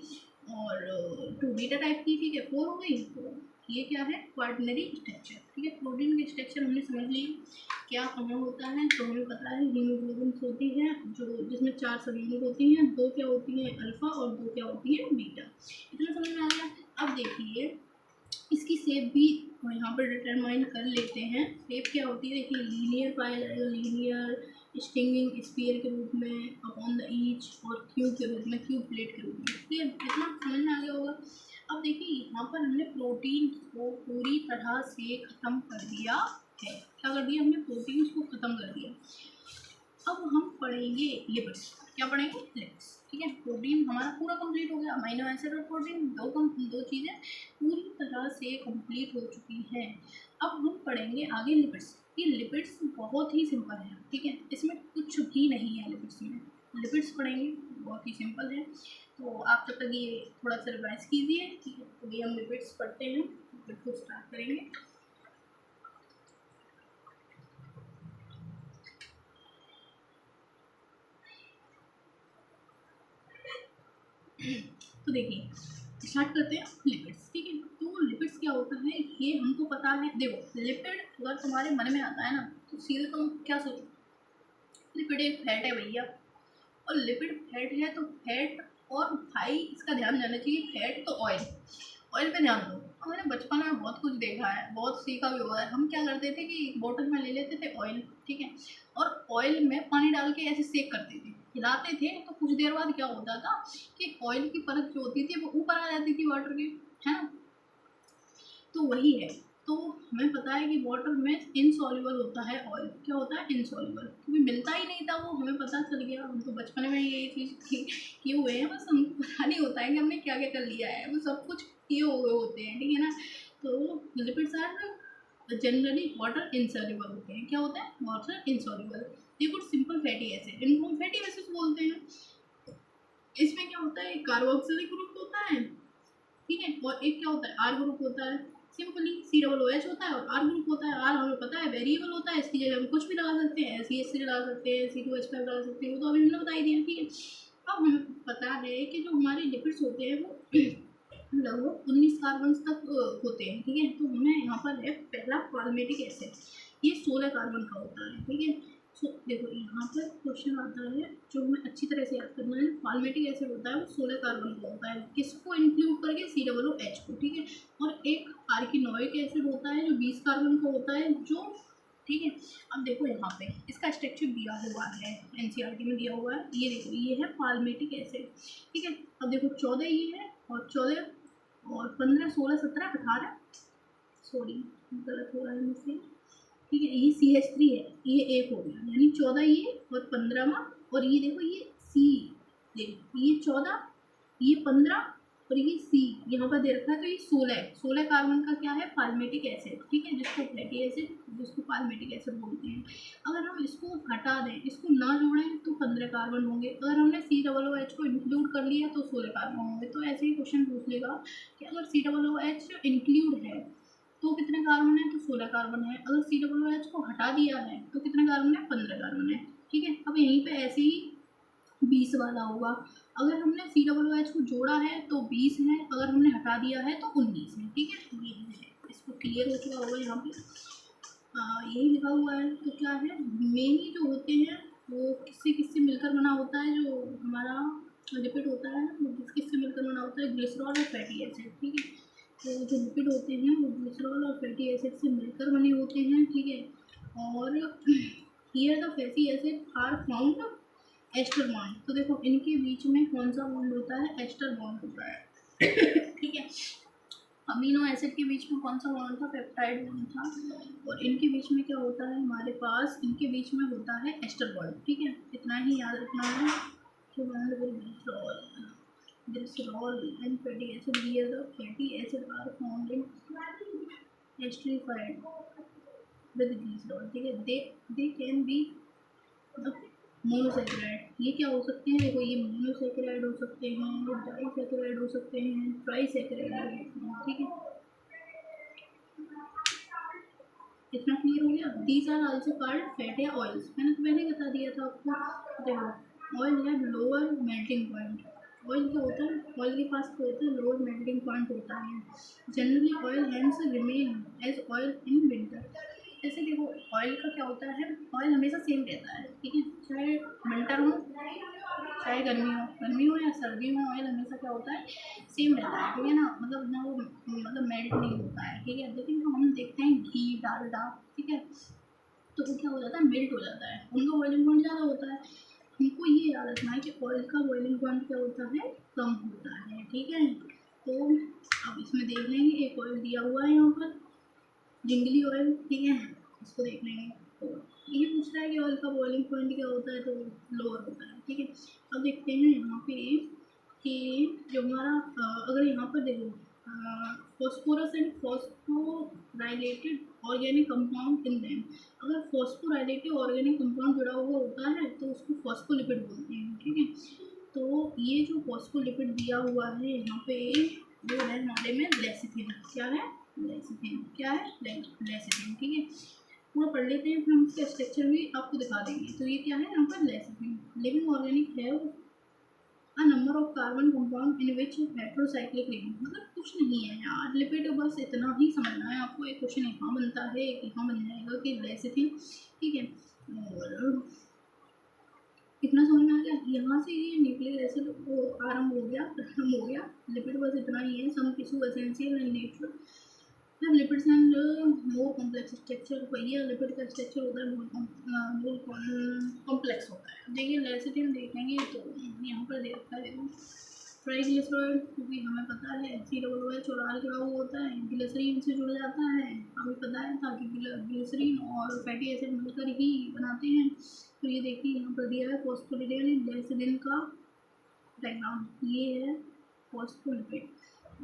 S1: और 2 बीटा टाइप की, ठीक है, 4 हो गई। तो ये क्या है, क्वार्टनरी स्ट्रक्चर, ठीक है। प्रोटीन के स्ट्रक्चर हमने समझ ली क्या कहाँ होता है, तो हमें पता है हीमोग्लोबिन होती है जो जिसमें 4 सब यूनिट होती हैं, दो क्या होती हैं अल्फा और दो क्या होती हैं बीटा, इतना समझ में आ गया। अब देखिए इसकी शेप भी यहाँ पर डिटरमाइन कर लेते हैं। शेप क्या होती है, देखिए लीनियर पाया जाएगा, लीनियर स्टिंगिंग स्पीयर के रूप में अपॉन द ईच, और क्यूब के रूप में, क्यूब प्लेट के रूप में, ठीक है, इतना समझ में आ गया होगा। अब देखिए यहाँ पर हमने प्रोटीन को पूरी तरह से ख़त्म कर दिया है, क्या कर दिया हमने, प्रोटीन को ख़त्म कर दिया। अब हम पढ़ेंगे लिपिड्स, क्या पढ़ेंगे, लिपिड्स, ठीक है। प्रोटीन हमारा पूरा कंप्लीट हो गया, अमीनो एसिड और प्रोटीन दो चीज़ें पूरी तरह से कंप्लीट हो चुकी हैं। अब हम पढ़ेंगे आगे लिपिड्स। ये लिपिड्स बहुत ही सिंपल है, ठीक है, इसमें कुछ भी नहीं है लिपिड्स में। लिपिड्स पढ़ेंगे, बहुत ही सिंपल है, तो आप जब तक ये थोड़ा सा रिवाइज कीजिए, ठीक है। तो ये हम लिपिड्स पढ़ते हैं, लिपिड को स्टार्ट करेंगे। तो देखिए स्टार्ट करते हैं लिपिड्स, ठीक है। तो लिपिड्स क्या होता है, ये हमको पता है। देखो लिपिड अगर तुम्हारे मन में आता है ना, तो सीधे तुम क्या सोचो, लिपिड एक फैट है भैया, और लिपिड फैट है तो फैट, और भाई इसका ध्यान जाना चाहिए, फैट तो ऑयल, ऑयल पे ध्यान दो। हमने बचपन में बहुत कुछ देखा है, बहुत सीखा भी हुआ है। हम क्या करते थे कि एक बोतल में ले लेते थे ऑयल, ठीक है, और ऑयल में पानी डाल के ऐसे सेक करते थे, हिलाते थे, तो कुछ देर बाद क्या होता था कि ऑयल की परत जो होती थी वो ऊपर आ जाती थी वाटर के, है ना। तो वही है, तो हमें पता है कि वाटर में इनसॉल्युबल होता है ऑयल, क्या होता है, इनसॉल्युबल, क्योंकि मिलता ही नहीं था वो, हमें पता चल गया। हम तो बचपन में ये चीज़ किए हुए हैं, बस हमको पता नहीं होता है कि हमने क्या क्या कर लिया है, वो सब कुछ किए हुए होते हैं, ठीक है ना। तो lipids are generally water insoluble होते हैं, क्या होता है, वाटर इनसॉल्युबल। ये कुछ सिंपल फैटी एसिड, इनको हम फैटी एसिड बोलते हैं। इसमें क्या होता है, कार्बोक्सिलिक ग्रुप होता है, ठीक है, और एक क्या होता है, आर ग्रुप होता है। सिंपली COOH होता है और आर ग्रुप होता है। आर हमें पता है वेरिएबल होता है, इसकी जगह हम कुछ भी लगा सकते हैं, CH3 लगा सकते हैं, C2H5 लगा सकते हैं, वो तो अभी हमने बता ही दिया, ठीक है। अब हमें पता है कि जो हमारे लिपिड्स होते हैं वो लगभग 19 कार्बन तक होते हैं, ठीक है। तो हमें यहाँ पर है पहला पाल्मेटिक एसिड, ये 16 कार्बन का होता है, ठीक है। सो देखो यहाँ पर क्वेश्चन आता है जो हमें अच्छी तरह से याद करना है। पाल्मेटिक एसिड होता है वो 16 कार्बन का होता है, किसको इंक्लूड करके, COOH को, ठीक है। और एक आर्किनोइक एसिड होता है जो 20 कार्बन का होता है, जो, ठीक है। अब देखो यहाँ पे इसका स्ट्रक्चर दिया हुआ है, NCERT में दिया हुआ है, ये देखो ये है पाल्मेटिक एसिड, ठीक है। अब देखो 14 ये है, और 14 और 15, 16, 17, 18, सॉरी गलत हो रहा है मुझसे, ठीक है, ये CH3 है, ये एक हो गया, यानी 14 ये और 15वां, और ये देखो ये C, देखो ये 14, ये 15 और ये C यहाँ पर दे रखा है, तो ये 16 कार्बन का क्या है, पाल्मेटिक एसिड, ठीक है, जिसको फैटी एसिड, जिसको पाल्मेटिक एसिड बोलते हैं। अगर हम इसको हटा दें, इसको ना जोड़ें, तो 15 कार्बन होंगे। अगर हमने COOH को इंक्लूड कर लिया तो 16 कार्बन होंगे। तो ऐसे ही क्वेश्चन पूछ लेगा कि अगर COOH इंक्लूड है तो कितने कार्बन है, तो 16 कार्बन है। अगर COOH को हटा दिया है तो कितने कार्बन है, 15 कार्बन है। ठीक है, अब यहीं पे ऐसे ही 20 वाला होगा। अगर हमने COOH को जोड़ा है तो 20 है, अगर हमने हटा दिया है तो 19 है। ठीक है, ये है, इसको क्लियर हो चुका होगा यहाँ पे। यही लिखा हुआ है। तो क्या है, मेनली जो होते हैं वो किससे किससे मिलकर बना होता है, जो हमारा लिपिड होता है वो किससे मिलकर बना होता है, ग्लिसरॉल और फैटी एसिड। ठीक है, तो जो लिपिड होते हैं वो ग्लिसरॉल और फैटी एसिड से मिलकर बने होते हैं। ठीक है, और here the fatty acid are found ester bond. तो देखो इनके बीच में कौन सा बॉन्ड होता है, एस्टर बॉन्ड होता है। ठीक है, अमीनो एसिड के बीच में कौन सा बॉन्ड था, पेप्टाइड बॉन्ड था। और इनके बीच में क्या होता है, हमारे पास इनके बीच में होता है एस्टर बॉन्ड। ठीक है, इतना ही याद रखना है कि glycerol and fatty acid, here the fatty acid are found in esterified with glycerol. ठीक है, दे कैन बी मोनोसेक्राइड। ये क्या हो सकते हैं, देखो ये मोनोसेक्राइड हो सकते हैं, डाइसेक्राइड हो सकते हैं, ट्राइसेक्राइड हो सकते हैं। ठीक है, इतना क्लियर हो गया। These are also called fat या ऑयल्स। मैंने तो पहले ही बता दिया था आपको। देखो ऑयल है लोअर मेल्टिंग पॉइंट। ऑयल क्या होता है, ऑयल के पास क्या होता है, लोअर मेल्टिंग पॉइंट होता है। Generally oil hence remain as oil in winter. जैसे देखो ऑयल का क्या होता है, ऑयल हमेशा सेम रहता है। ठीक है, चाहे विंटर हो चाहे गर्मी हो या सर्दी में, ऑयल हमेशा क्या होता है, सेम रहता है। ठीक है ना, मतलब ना वो मतलब मेल्ट नहीं होता है। ठीक है, लेकिन जो हम देखते हैं घी डालडा, ठीक है, तो वो क्या हो जाता है, मेल्ट हो जाता है, उनका बॉइलिंग पॉइंट ज़्यादा होता है। हमको ये याद रखना है कि ऑयल का बॉइलिंग पॉइंट क्या होता है, कम होता है। ठीक है, तो अब इसमें देख लेंगे, एक ऑयल दिया हुआ है यहाँ पर, जिंगली ऑयल। ठीक है, इसको देख लेंगे। तो ये पूछ रहा है कि ऑयल का बॉइलिंग पॉइंट क्या होता है, तो लोअर होता है। ठीक है, अब देखते हैं यहाँ पे कि जो हमारा अगर यहाँ पर देखो phosphorus and phosphorylated organic compound in them. अगर फॉस्फोराइलेटेड ऑर्गेनिक कंपाउंड जुड़ा हुआ होता है तो उसको फॉस्फोलिपिड बोलते हैं। ठीक है, तो ये जो फॉस्फोलिपिड दिया हुआ है यहाँ पे वो है हमारे में लेसिथिन। क्या है, लेसिथिन। क्या है, लेसिथिन। ठीक है, पूरा पढ़ लेते हैं, फिर हम इसका स्ट्रक्चर भी आपको दिखा देंगे। तो ये क्या है यहाँ पर, लेसिथिन। लिविंग ऑर्गेनिक है अ number of carbon compound in which heterocyclic ring. मतलब कुछ नहीं है यार, लिपिड बस इतना ही समझना है आपको। एक क्वेश्चन यहाँ बनता है, एक यहाँ बन जाएगा कि लेसिथिन। ठीक है, और इतना समझ में आ गया। यहाँ से ये न्यूक्लिक एसिड आरम्भ हो गया, खत्म हो गया। लिपिड बस इतना ही है, some tissue essential and natural. जब lipids and more complex structure, वही लिपिड का स्ट्रक्चर होता है मोर कॉम्प्लेक्स होता है। देखिए लेसिथिन देखेंगे तो यहाँ पर दे रखा है, देखो ट्राइग्लिसराइड, क्योंकि हमें पता है COOH और R जुड़ा हुआ होता है, ग्लिसरीन से जुड़ जाता है, हमें पता है, ताकि ग्लिसरीन और फैटी एसिड मिलकर ही बनाते हैं। तो ये देखिए यहाँ पर दिया है फॉस्फोलिपिड लेसिथिन का डायग्राम, ये है फॉस्फोलिपिड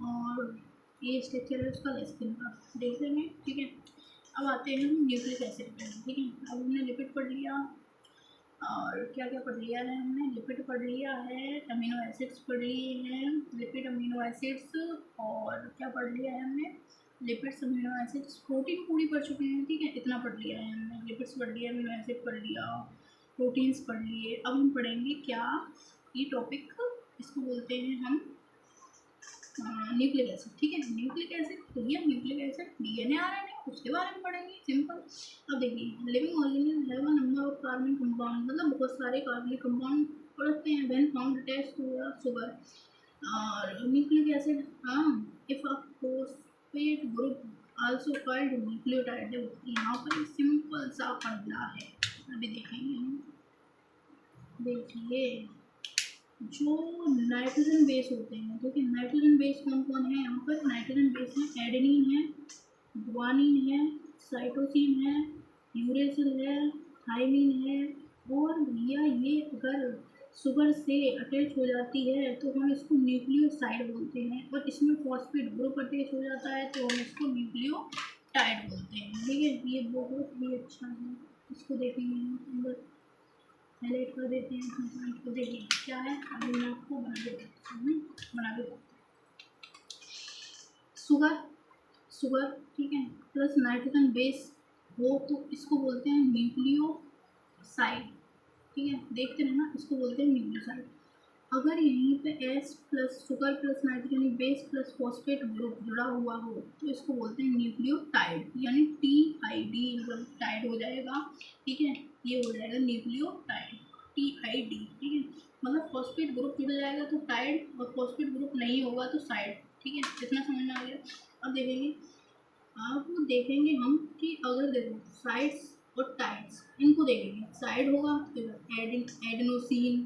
S1: और ये स्ट्रक्चर है उसका लेसिथिन का, देख लेंगे। ठीक है, अब आते हैं हम न्यूक्लिक एसिड पे। ठीक है, अब हमने लिपिड पढ़ लिया और क्या क्या पढ़ लिया है, हमने लिपिड पढ़ लिया है, अमीनो एसिड्स पढ़ लिए हैं, लिपिड अमीनो एसिड्स, और क्या पढ़ लिया है हमने, लिपिड्स अमीनो एसिड्स, प्रोटीन पूरी पढ़ चुके हैं। ठीक है, इतना पढ़ लिया है हमने, लिपिड्स पढ़ लिया, अमीनो एसिड पढ़ लिया, प्रोटीन्स पढ़ लिए। अब हम पढ़ेंगे क्या, ये टॉपिक इसको बोलते हैं हम न्यूक्लिक एसिड। ठीक है, न्यूक्लिक एसिड, तो ये न्यूक्लिक एसिड DNA RNA उसके बारे में पढ़ेंगे, सिंपल। अब देखिए living organism have a number of carbon compound, मतलब बहुत सारे कार्बनिक कंपाउंड पढ़ते हैं। When found attached to a sugar और न्यूक्लिक एसिड, हाँ, if a phosphate group also called nucleotide. यहाँ पर सिंपल सा पढ़ना है, अभी देखेंगे हम। देखिए जो नाइट्रोजन बेस होते हैं, ठीक है, नाइट्रोजन बेस कौन कौन है यहाँ पर, नाइट्रोजन बेस में एडेनिन है, गुआनिन है, साइटोसिन है, यूरेसिल है, थाइमिन है। और भैया ये अगर शुगर से अटैच हो जाती है तो हम इसको न्यूक्लियोसाइड बोलते हैं, और इसमें फॉस्फेट ग्रुप अटैच हो जाता है तो हम इसको न्यूक्लियोटाइड बोलते हैं। ठीक है, ये बहुत ही अच्छा है, इसको देखेंगे हम अंदर हाईलाइट कर देते हैं अपने पॉइंट को। देखिए क्या है, अभी मैं आपको बना के देती हूँ, बना के शुगर, शुगर, ठीक है, प्लस नाइट्रोजन बेस हो तो इसको बोलते हैं न्यूक्लियोसाइड, ठीक है, देखते रहना, इसको बोलते हैं न्यूक्लियोसाइड। अगर यहीं पे S plus sugar plus nitrogen base plus phosphate group जुड़ा हुआ हो तो इसको बोलते हैं न्यूक्लियोटाइड, यानी TID, मतलब टाइड हो जाएगा, ठीक है, ये हो जाएगा न्यूक्लियोटाइड, TID, ठीक है, मतलब फॉस्फेट ग्रुप जुड़ जाएगा तो टाइड, और फॉस्फेट ग्रुप नहीं होगा तो साइड, ठीक है, इतना समझ में आ गया। अब देखेंगे हम कि अगर देखो साइड्स और टाइड्स, इनको देखेंगे, साइड होगा तो adenosine,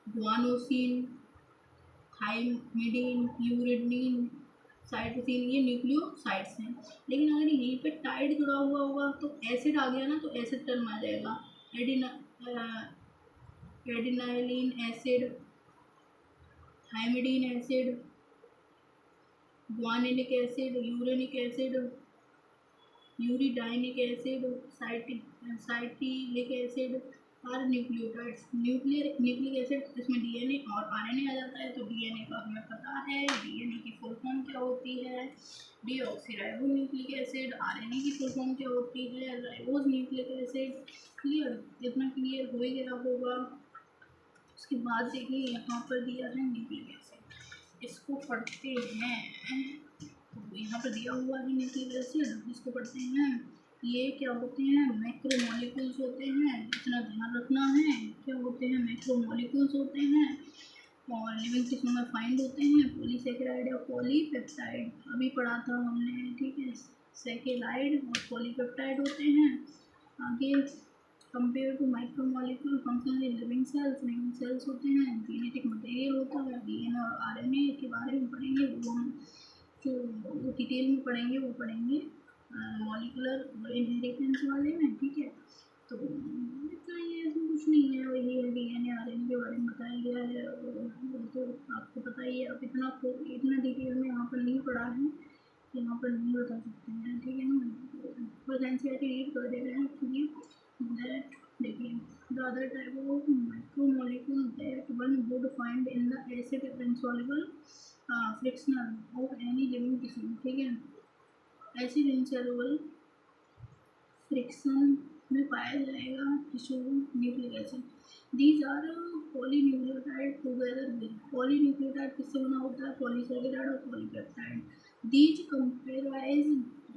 S1: guanosine, thymidine, uridine, cytosine, ये न्यूक्लियोसाइड्स हैं। लेकिन अगर यहीं पे टाइड जुड़ा हुआ होगा तो एसिड आ गया ना, तो एसिड टर्म आ जाएगा, adenylic acid, thymidine acid, guanylic acid, uranic acid, uridinic acid, cytidylic acid और न्यूक्लियोटाइड्स। न्यूक्लिक एसिड, इसमें डीएनए और आरएनए आ जाता है, तो डीएनए का हमें पता है, डीएनए की फुल फॉर्म क्या होती है, डीऑक्सीराइबो न्यूक्लिक एसिड, आरएनए की फुल फॉर्म क्या होती है, राइबोज न्यूक्लिक एसिड। क्लियर, इतना क्लियर हो ही गया होगा। उसके बाद देखिए यहाँ पर दिया है न्यूक्लिक एसिड, इसको पढ़ते हैं, तो यहाँ पर दिया हुआ है न्यूक्लिक एसिड, इसको पढ़ते हैं। ये क्या होते हैं, मैक्रोमोलिक्यूल्स होते हैं, इतना ध्यान रखना है, क्या होते हैं, मैक्रोमोलिक्यूल्स होते हैं, और लिविंग टिश्यू में फाइंड होते हैं, पॉलीसेकेराइड या पॉलीपेप्टाइड, अभी पढ़ा था हमने, ठीक है, सेकेराइड और पॉलीपेप्टाइड होते हैं। आगे compare to micromolecule function in living cells होते हैं, जेनेटिक मटेरियल होता है, डीएनए और आरएनए के बारे में पढ़ेंगे, वो हम जो डिटेल में पढ़ेंगे वो पढ़ेंगे मॉलिकुलर इनहेरिटेंस वाले में, ठीक है। तो इतना ही है, इसमें कुछ नहीं है, वही है डीएनए आरएनए के बारे में बताया गया है, वो तो आपको पता ही है। अब इतना डिटेल में यहाँ पर नहीं पढ़ा है, यहाँ पर नहीं बता सकते हैं, ठीक है ना, बस एनसीईआरटी रीड कर दे रहे हैं एक्चुअली। दैट देखिए, the other type of macromolecule that one would find in the acid insoluble fractional of any living tissue, ठीक है, एसिड इनसॉल्युबल फ्रिक्शन में पाया जाएगा tissue nucleic acid. These are polynucleotide together with, polynucleotide किससे बना होता है, पॉलीसेकेराइड और polypeptide. These comprise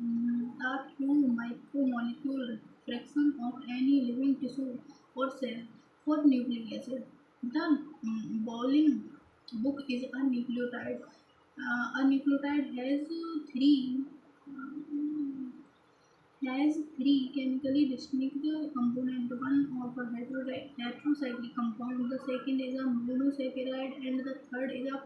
S1: the two micromolecule fraction of any living tissue और cell for nucleic acid. The following book is a nucleotide. A nucleotide has three chemically distinct components. One of a heterocyclic compound, the second is a monosaccharide, and the third is a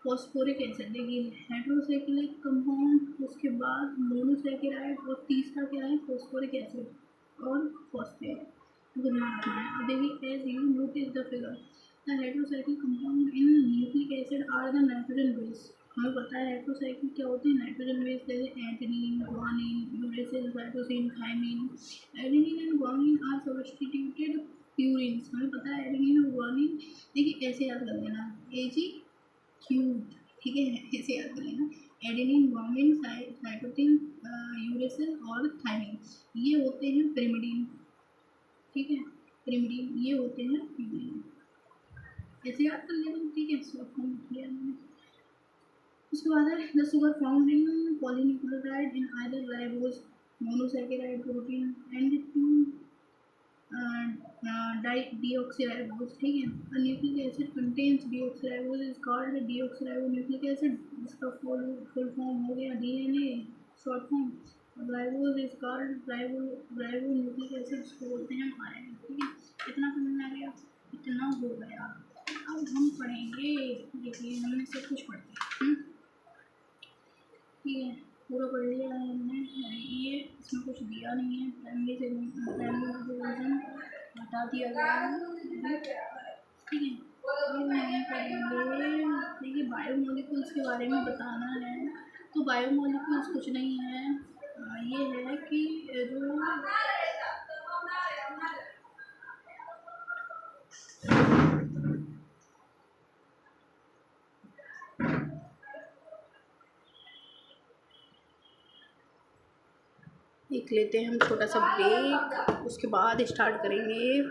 S1: phosphoric acid. देखिए heterocyclic compound, उसके बाद monosaccharide, और तीसरा क्या है, phosphoric acid और phosphate, ध्यान रखना है। अब देखिए as you notice the figure, the heterocyclic compound in nucleic acid are the nitrogen base. हमें पता है हेटेरोसाइक्लिक क्या होते हैं, नाइट्रोजन बेस, जैसे adenine, guanine, uracil, cytosine, thymine. Adenine and guanine are substituted purines, हमें पता है एडेनिन और गुआनिन, देखिए ऐसे याद कर लेना, AG क्यूब, ठीक है, ऐसे याद कर लेना, एडेनिन, गुआनिन, साइटोसिन, यूरेसिल और थाइमिन, ये होते हैं पिरिमिडीन, ठीक है, पिरिमिडीन ये होते हैं प्यूरिन, ऐसे याद कर लेना, ठीक है, शॉर्ट फॉर्म किया मैंने। उसके बाद है the sugar found in polynucleotide in either ribose, monosaccharide protein and two deoxyribose, ठीक है। A nucleic acid contains deoxyribose is called deoxyribonucleic acid, इसका फुल फॉर्म हो गया DNA, short form. Ribose is called ribonucleic acid, इसको बोलते हैं RNA, ठीक है, इतना समझ में आ गया, इतना हो गया। अब हम पढ़ेंगे, देखिए हमने सब कुछ पढ़ते हैं, ठीक है, पूरा पढ़ लिया है हमने। ये इसमें कुछ दिया नहीं है, प्राइमरी वर्जन हटा दिया गया है, ठीक है। अब हम पढ़ेंगे, देखिए बायोमोलिक्यूल्स के बारे में बताना है। तो बायोमोलिक्यूल्स कुछ नहीं है, ये है कि जो एक लेते हैं हम छोटा सा ब्रेक, उसके बाद स्टार्ट करेंगे